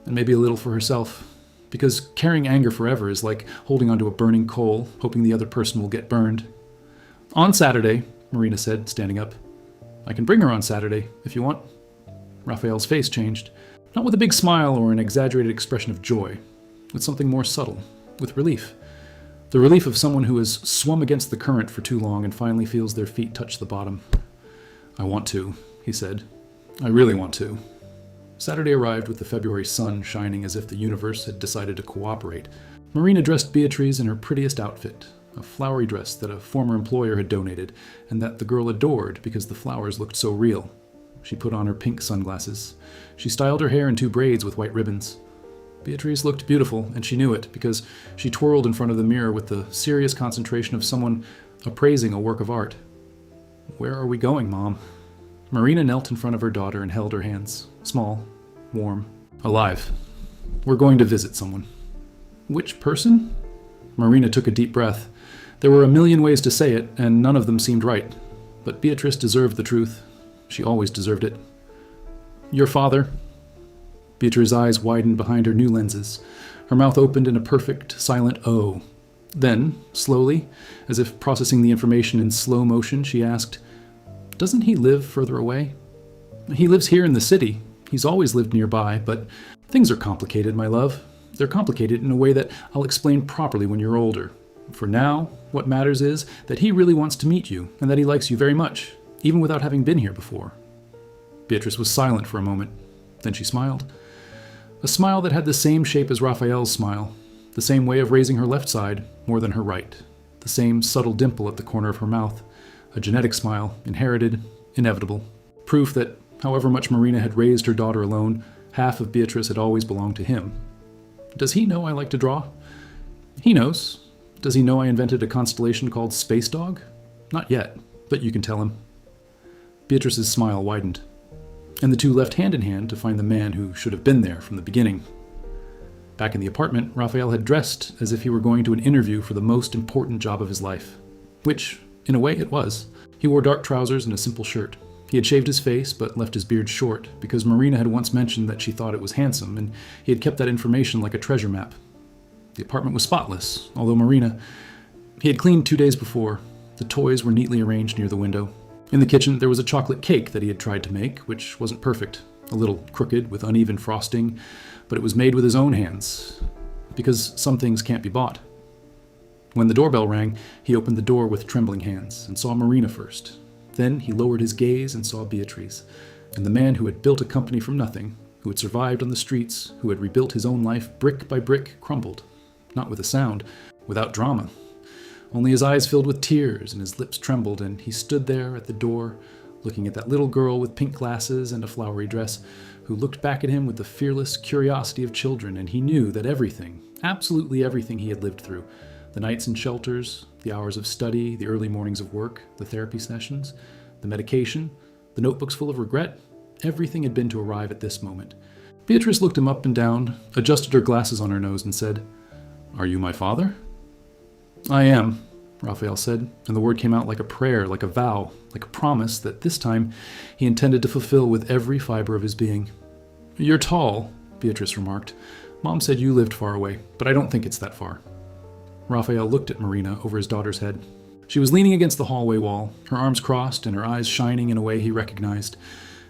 and maybe a little for herself. Because carrying anger forever is like holding onto a burning coal, hoping the other person will get burned. On Saturday, Marina said, standing up. I can bring her on Saturday, if you want. Raphael's face changed, not with a big smile or an exaggerated expression of joy, with something more subtle, with relief. The relief of someone who has swum against the current for too long and finally feels their feet touch the bottom. I want to, he said. I really want to. Saturday arrived with the February sun shining as if the universe had decided to cooperate. Marina dressed Beatrice in her prettiest outfit, a flowery dress that a former employer had donated, and that the girl adored because the flowers looked so real. She put on her pink sunglasses. She styled her hair in 2 braids with white ribbons. Beatrice looked beautiful, and she knew it, because she twirled in front of the mirror with the serious concentration of someone appraising a work of art. "Where are we going, Mom?" Marina knelt in front of her daughter and held her hands. Small, warm, alive. "We're going to visit someone." "Which person?" Marina took a deep breath. There were a million ways to say it, and none of them seemed right. But Beatrice deserved the truth. She always deserved it. "Your father." Beatrice's eyes widened behind her new lenses. Her mouth opened in a perfect, silent O. Then, slowly, as if processing the information in slow motion, she asked, "Doesn't he live further away?" "He lives here in the city. He's always lived nearby, but things are complicated, my love. They're complicated in a way that I'll explain properly when you're older. For now, what matters is that he really wants to meet you, and that he likes you very much, even without having been here before." Beatrice was silent for a moment. Then she smiled. A smile that had the same shape as Raphael's smile, the same way of raising her left side more than her right, the same subtle dimple at the corner of her mouth, a genetic smile, inherited, inevitable, proof that, however much Marina had raised her daughter alone, half of Beatrice had always belonged to him. "Does he know I like to draw?" "He knows. Does he know I invented a constellation called Space Dog?" "Not yet, but you can tell him." Beatrice's smile widened, and the two left hand in hand to find the man who should have been there from the beginning. Back in the apartment, Raphael had dressed as if he were going to an interview for the most important job of his life, which, in a way, it was. He wore dark trousers and a simple shirt. He had shaved his face, but left his beard short, because Marina had once mentioned that she thought it was handsome, and he had kept that information like a treasure map. The apartment was spotless, although he had cleaned 2 days before. The toys were neatly arranged near the window. In the kitchen, there was a chocolate cake that he had tried to make, which wasn't perfect, a little crooked with uneven frosting, but it was made with his own hands, because some things can't be bought. When the doorbell rang, he opened the door with trembling hands and saw Marina first. Then he lowered his gaze and saw Beatrice, and the man who had built a company from nothing, who had survived on the streets, who had rebuilt his own life brick by brick, crumbled. Not with a sound, without drama. Only his eyes filled with tears and his lips trembled, and he stood there at the door, looking at that little girl with pink glasses and a flowery dress, who looked back at him with the fearless curiosity of children, and he knew that everything, absolutely everything he had lived through, the nights in shelters, the hours of study, the early mornings of work, the therapy sessions, the medication, the notebooks full of regret, everything had been to arrive at this moment. Beatrice looked him up and down, adjusted her glasses on her nose, and said, "Are you my father?" "I am," Raphael said, and the word came out like a prayer, like a vow, like a promise that this time he intended to fulfill with every fiber of his being. "You're tall," Beatrice remarked. "Mom said you lived far away, but I don't think it's that far." Raphael looked at Marina over his daughter's head. She was leaning against the hallway wall, her arms crossed and her eyes shining in a way he recognized.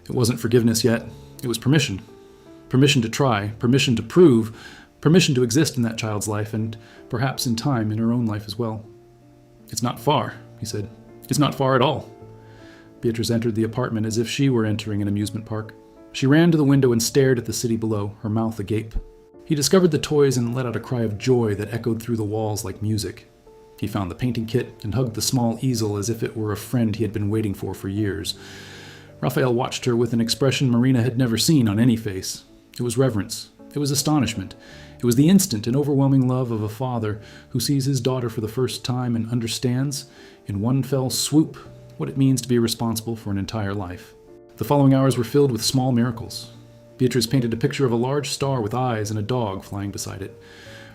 It wasn't forgiveness yet. It was permission. Permission to try, permission to prove, permission to exist in that child's life, and perhaps in time in her own life as well. "It's not far," he said. "It's not far at all." Beatrice entered the apartment as if she were entering an amusement park. She ran to the window and stared at the city below, her mouth agape. He discovered the toys and let out a cry of joy that echoed through the walls like music. He found the painting kit and hugged the small easel as if it were a friend he had been waiting for years. Raphael watched her with an expression Marina had never seen on any face. It was reverence. It was astonishment. It was the instant and overwhelming love of a father who sees his daughter for the first time and understands, in one fell swoop, what it means to be responsible for an entire life. The following hours were filled with small miracles. Beatrice painted a picture of a large star with eyes and a dog flying beside it.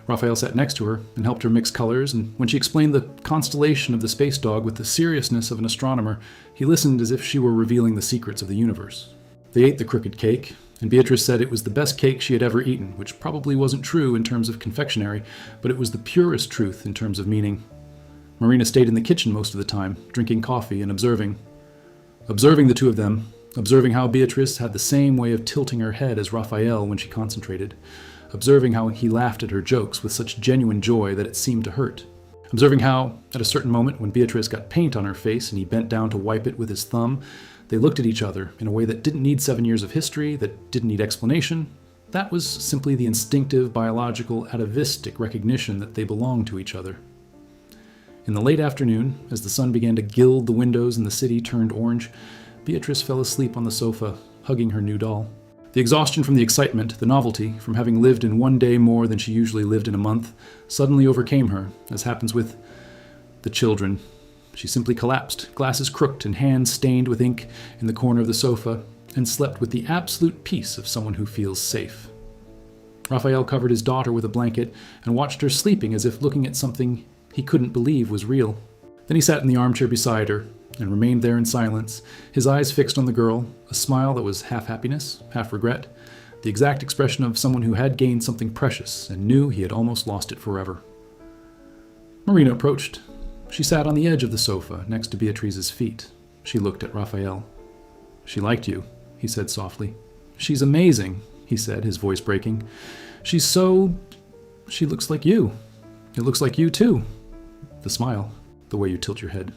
Raphael sat next to her and helped her mix colors, and when she explained the constellation of the space dog with the seriousness of an astronomer, he listened as if she were revealing the secrets of the universe. They ate the crooked cake, and Beatrice said it was the best cake she had ever eaten, which probably wasn't true in terms of confectionery, but it was the purest truth in terms of meaning. Marina stayed in the kitchen most of the time, drinking coffee and observing the two of them, observing how Beatrice had the same way of tilting her head as Raphael when she concentrated, observing how he laughed at her jokes with such genuine joy that it seemed to hurt, observing how, at a certain moment when Beatrice got paint on her face and he bent down to wipe it with his thumb, they looked at each other in a way that didn't need 7 years of history, that didn't need explanation. That was simply the instinctive, biological, atavistic recognition that they belonged to each other. In the late afternoon, as the sun began to gild the windows and the city turned orange, Beatrice fell asleep on the sofa, hugging her new doll. The exhaustion from the excitement, the novelty, from having lived in one day more than she usually lived in a month, suddenly overcame her, as happens with the children. She simply collapsed, glasses crooked and hands stained with ink, in the corner of the sofa, and slept with the absolute peace of someone who feels safe. Raphael covered his daughter with a blanket and watched her sleeping as if looking at something he couldn't believe was real. Then he sat in the armchair beside her and remained there in silence, his eyes fixed on the girl, a smile that was half happiness, half regret, the exact expression of someone who had gained something precious and knew he had almost lost it forever. Marina approached. She sat on the edge of the sofa, next to Beatrice's feet. She looked at Raphael. "She liked you," he said softly. "She's amazing," he said, his voice breaking. She looks like you. It looks like you, too." The smile, the way you tilt your head,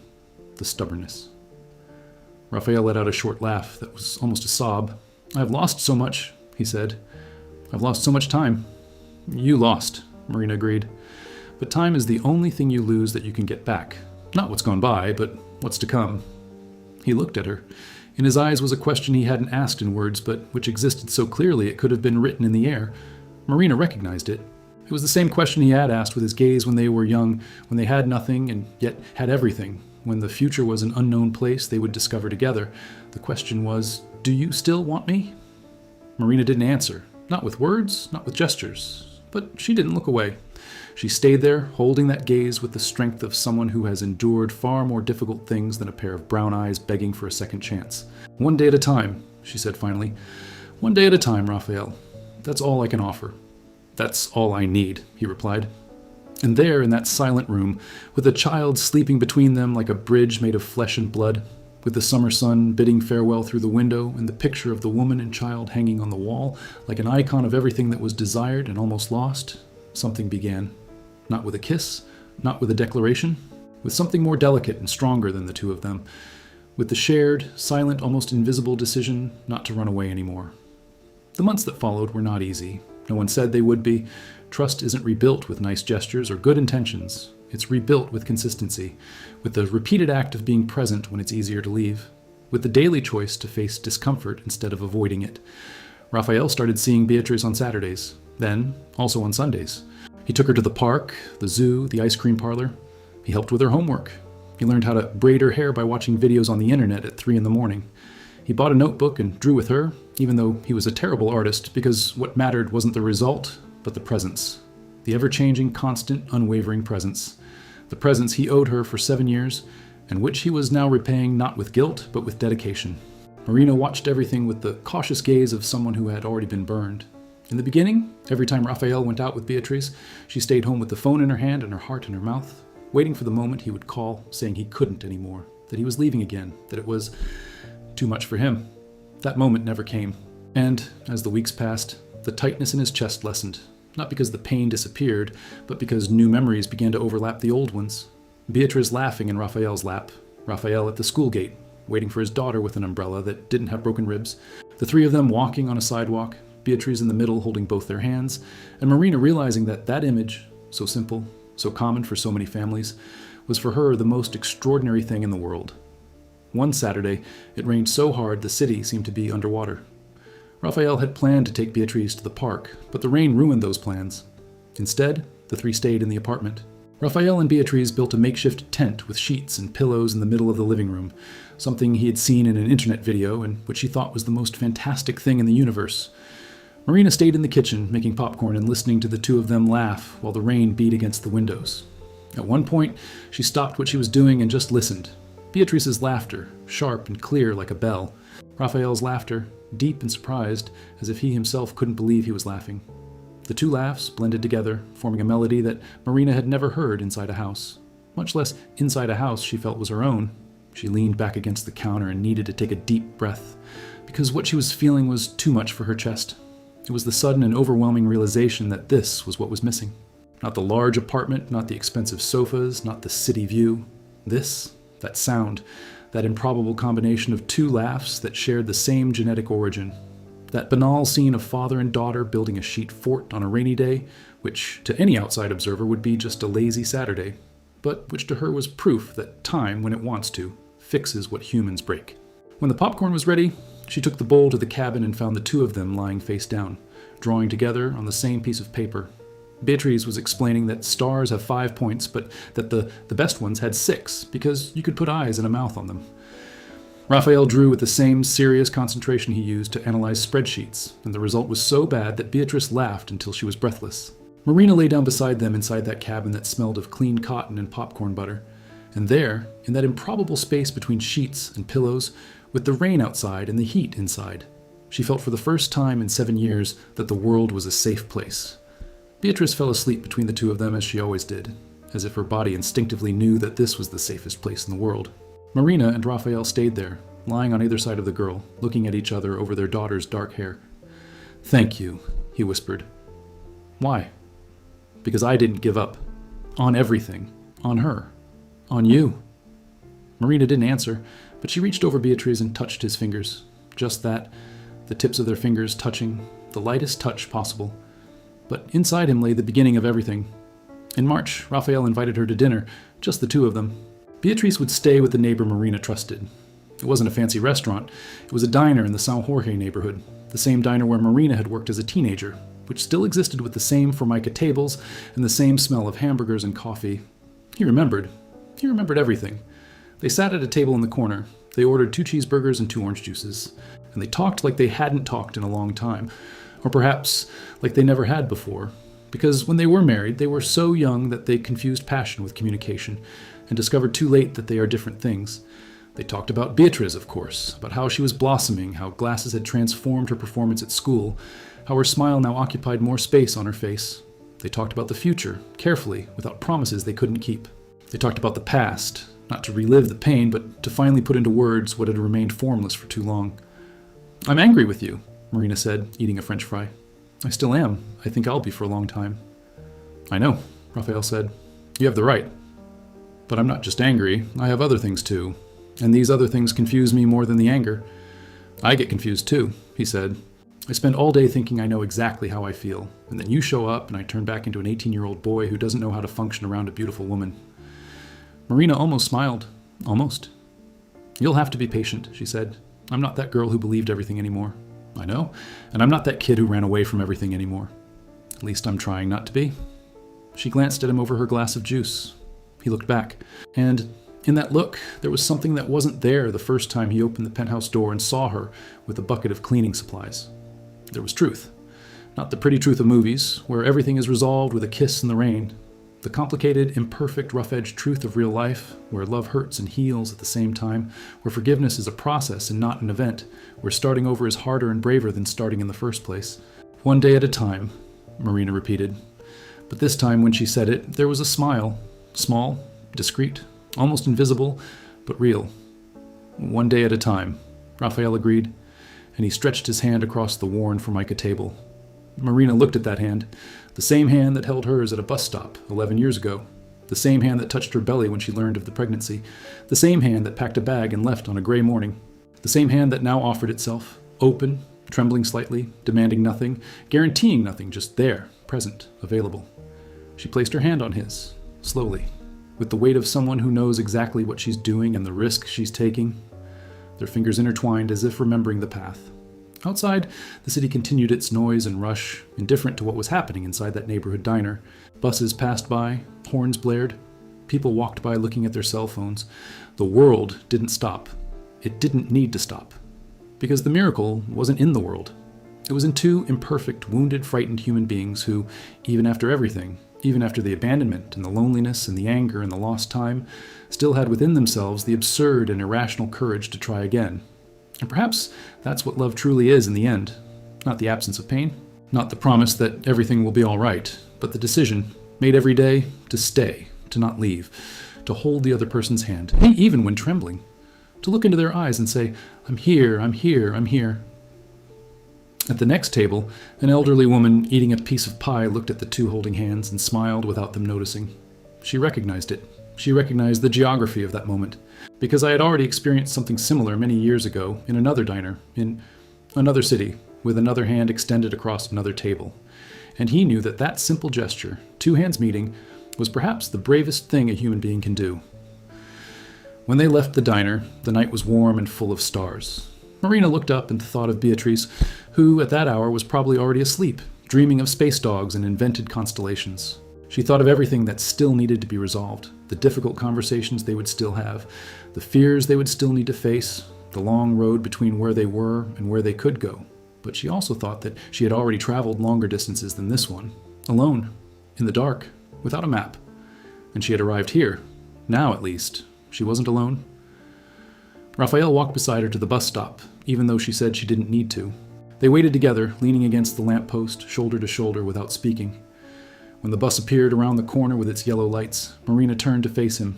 the stubbornness. Raphael let out a short laugh that was almost a sob. "I've lost so much," he said. "I've lost so much time." "You lost," Marina agreed. "But time is the only thing you lose that you can get back. Not what's gone by, but what's to come." He looked at her. In his eyes was a question he hadn't asked in words, but which existed so clearly it could have been written in the air. Marina recognized it. It was the same question he had asked with his gaze when they were young, when they had nothing and yet had everything, when the future was an unknown place they would discover together. The question was, "Do you still want me?" Marina didn't answer, not with words, not with gestures, but she didn't look away. She stayed there, holding that gaze with the strength of someone who has endured far more difficult things than a pair of brown eyes begging for a second chance. "One day at a time," she said finally. "One day at a time, Raphael. That's all I can offer." "That's all I need," he replied. And there, in that silent room, with a child sleeping between them like a bridge made of flesh and blood, with the summer sun bidding farewell through the window and the picture of the woman and child hanging on the wall like an icon of everything that was desired and almost lost, something began. Not with a kiss, not with a declaration, with something more delicate and stronger than the two of them, with the shared, silent, almost invisible decision not to run away anymore. The months that followed were not easy. No one said they would be. Trust isn't rebuilt with nice gestures or good intentions. It's rebuilt with consistency, with the repeated act of being present when it's easier to leave, with the daily choice to face discomfort instead of avoiding it. Raphael started seeing Beatrice on Saturdays, then also on Sundays. He took her to the park, the zoo, the ice cream parlor. He helped with her homework. He learned how to braid her hair by watching videos on the internet at 3 a.m. He bought a notebook and drew with her, even though he was a terrible artist, because what mattered wasn't the result, but the presence. The ever-changing, constant, unwavering presence. The presence he owed her for 7 years, and which he was now repaying not with guilt, but with dedication. Marina watched everything with the cautious gaze of someone who had already been burned. In the beginning, every time Raphael went out with Beatrice, she stayed home with the phone in her hand and her heart in her mouth, waiting for the moment he would call, saying he couldn't anymore, that he was leaving again, that it was too much for him. That moment never came. And, as the weeks passed, the tightness in his chest lessened, not because the pain disappeared, but because new memories began to overlap the old ones. Beatrice laughing in Raphael's lap, Raphael at the school gate, waiting for his daughter with an umbrella that didn't have broken ribs, the three of them walking on a sidewalk, Beatrice in the middle holding both their hands, and Marina realizing that that image, so simple, so common for so many families, was for her the most extraordinary thing in the world. One Saturday, it rained so hard the city seemed to be underwater. Raphael had planned to take Beatrice to the park, but the rain ruined those plans. Instead, the three stayed in the apartment. Raphael and Beatrice built a makeshift tent with sheets and pillows in the middle of the living room, something he had seen in an internet video and which he thought was the most fantastic thing in the universe. Marina stayed in the kitchen, making popcorn and listening to the two of them laugh while the rain beat against the windows. At one point, she stopped what she was doing and just listened. Beatrice's laughter, sharp and clear like a bell. Raphael's laughter, deep and surprised, as if he himself couldn't believe he was laughing. The two laughs blended together, forming a melody that Marina had never heard inside a house. Much less inside a house she felt was her own. She leaned back against the counter and needed to take a deep breath, because what she was feeling was too much for her chest. It was the sudden and overwhelming realization that this was what was missing. Not the large apartment, not the expensive sofas, not the city view. This, that sound, that improbable combination of two laughs that shared the same genetic origin. That banal scene of father and daughter building a sheet fort on a rainy day, which to any outside observer would be just a lazy Saturday, but which to her was proof that time, when it wants to, fixes what humans break. When the popcorn was ready, she took the bowl to the cabin and found the two of them lying face down, drawing together on the same piece of paper. Beatrice was explaining that stars have 5 points, but that the best ones had 6, because you could put eyes and a mouth on them. Raphael drew with the same serious concentration he used to analyze spreadsheets, and the result was so bad that Beatrice laughed until she was breathless. Marina lay down beside them inside that cabin that smelled of clean cotton and popcorn butter. And there, in that improbable space between sheets and pillows, with the rain outside and the heat inside, she felt for the first time in 7 years that the world was a safe place. Beatrice fell asleep between the two of them as she always did, as if her body instinctively knew that this was the safest place in the world. Marina and Raphael stayed there, lying on either side of the girl, looking at each other over their daughter's dark hair. "Thank you," he whispered. "Why?" "Because I didn't give up. On everything. On her. On you." Marina didn't answer, but she reached over Beatrice and touched his fingers. Just that, the tips of their fingers touching, the lightest touch possible. But inside him lay the beginning of everything. In March, Raphael invited her to dinner, just the two of them. Beatrice would stay with the neighbor Marina trusted. It wasn't a fancy restaurant. It was a diner in the São Jorge neighborhood, the same diner where Marina had worked as a teenager, which still existed with the same Formica tables and the same smell of hamburgers and coffee. He remembered. He remembered everything. They sat at a table in the corner. They ordered 2 cheeseburgers and 2 orange juices. And they talked like they hadn't talked in a long time. Or perhaps like they never had before. Because when they were married, they were so young that they confused passion with communication, and discovered too late that they are different things. They talked about Beatrice, of course, about how she was blossoming, how glasses had transformed her performance at school, how her smile now occupied more space on her face. They talked about the future, carefully, without promises they couldn't keep. They talked about the past, not to relive the pain, but to finally put into words what had remained formless for too long. "I'm angry with you," Marina said, eating a French fry. "I still am. I think I'll be for a long time." "I know," Raphael said. "You have the right. But I'm not just angry. I have other things too. And these other things confuse me more than the anger." "I get confused too," he said. "I spend all day thinking I know exactly how I feel, and then you show up and I turn back into an 18-year-old boy who doesn't know how to function around a beautiful woman." Marina almost smiled. Almost. "You'll have to be patient," she said. "I'm not that girl who believed everything anymore." "I know. And I'm not that kid who ran away from everything anymore. At least I'm trying not to be." She glanced at him over her glass of juice. He looked back. And in that look, there was something that wasn't there the first time he opened the penthouse door and saw her with a bucket of cleaning supplies. There was truth. Not the pretty truth of movies, where everything is resolved with a kiss in the rain. The complicated, imperfect, rough-edged truth of real life, where love hurts and heals at the same time, where forgiveness is a process and not an event, where starting over is harder and braver than starting in the first place. "One day at a time," Marina repeated. But this time when she said it, there was a smile. Small, discreet, almost invisible, but real. "One day at a time," Raphael agreed, and he stretched his hand across the worn Formica table. Marina looked at that hand, the same hand that held hers at a bus stop 11 years ago, the same hand that touched her belly when she learned of the pregnancy, the same hand that packed a bag and left on a gray morning, the same hand that now offered itself, open, trembling slightly, demanding nothing, guaranteeing nothing, just there, present, available. She placed her hand on his, slowly, with the weight of someone who knows exactly what she's doing and the risk she's taking. Their fingers intertwined as if remembering the path. Outside, the city continued its noise and rush, indifferent to what was happening inside that neighborhood diner. Buses passed by, horns blared. People walked by looking at their cell phones. The world didn't stop. It didn't need to stop. Because the miracle wasn't in the world. It was in 2 imperfect, wounded, frightened human beings who, even after everything, even after the abandonment and the loneliness and the anger and the lost time, still had within themselves the absurd and irrational courage to try again. And perhaps that's what love truly is in the end. Not the absence of pain, not the promise that everything will be all right, but the decision, made every day, to stay, to not leave, to hold the other person's hand, even when trembling, to look into their eyes and say, "I'm here, I'm here, I'm here." At the next table, an elderly woman eating a piece of pie looked at the 2 holding hands and smiled without them noticing. She recognized it. She recognized the geography of that moment, because I had already experienced something similar many years ago in another diner, in another city, with another hand extended across another table. And he knew that that simple gesture, 2 hands meeting, was perhaps the bravest thing a human being can do. When they left the diner, the night was warm and full of stars. Marina looked up and thought of Beatrice, who at that hour was probably already asleep, dreaming of space dogs and invented constellations. She thought of everything that still needed to be resolved, the difficult conversations they would still have, the fears they would still need to face, the long road between where they were and where they could go. But she also thought that she had already traveled longer distances than this one, alone, in the dark, without a map. And she had arrived here. Now, at least, she wasn't alone. Raphael walked beside her to the bus stop, even though she said she didn't need to. They waited together, leaning against the lamppost, shoulder to shoulder, without speaking. When the bus appeared around the corner with its yellow lights, Marina turned to face him.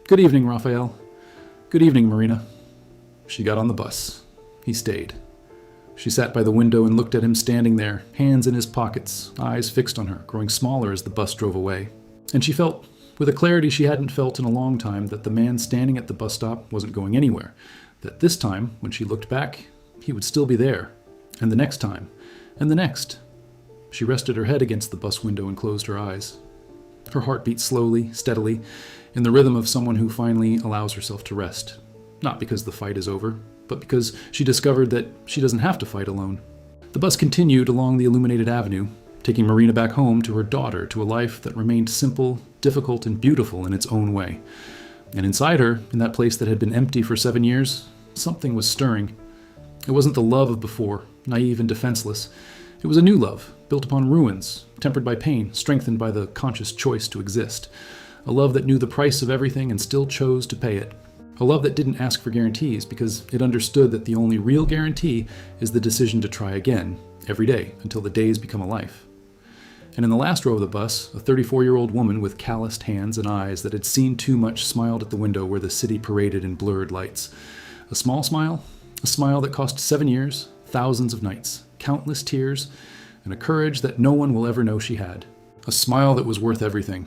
"Good evening, Raphael." "Good evening, Marina." She got on the bus. He stayed. She sat by the window and looked at him standing there, hands in his pockets, eyes fixed on her, growing smaller as the bus drove away. And she felt, with a clarity she hadn't felt in a long time, that the man standing at the bus stop wasn't going anywhere, that this time, when she looked back, he would still be there. And the next time, and the next. She rested her head against the bus window and closed her eyes. Her heart beat slowly, steadily, in the rhythm of someone who finally allows herself to rest. Not because the fight is over, but because she discovered that she doesn't have to fight alone. The bus continued along the illuminated avenue, taking Marina back home to her daughter, to a life that remained simple, difficult, and beautiful in its own way. And inside her, in that place that had been empty for 7 years, something was stirring. It wasn't the love of before, naive and defenseless. It was a new love, built upon ruins, tempered by pain, strengthened by the conscious choice to exist. A love that knew the price of everything and still chose to pay it. A love that didn't ask for guarantees because it understood that the only real guarantee is the decision to try again, every day, until the days become a life. And in the last row of the bus, a 34-year-old woman with calloused hands and eyes that had seen too much smiled at the window where the city paraded in blurred lights. A small smile? A smile that cost 7 years, thousands of nights, countless tears, and a courage that no one will ever know she had. A smile that was worth everything.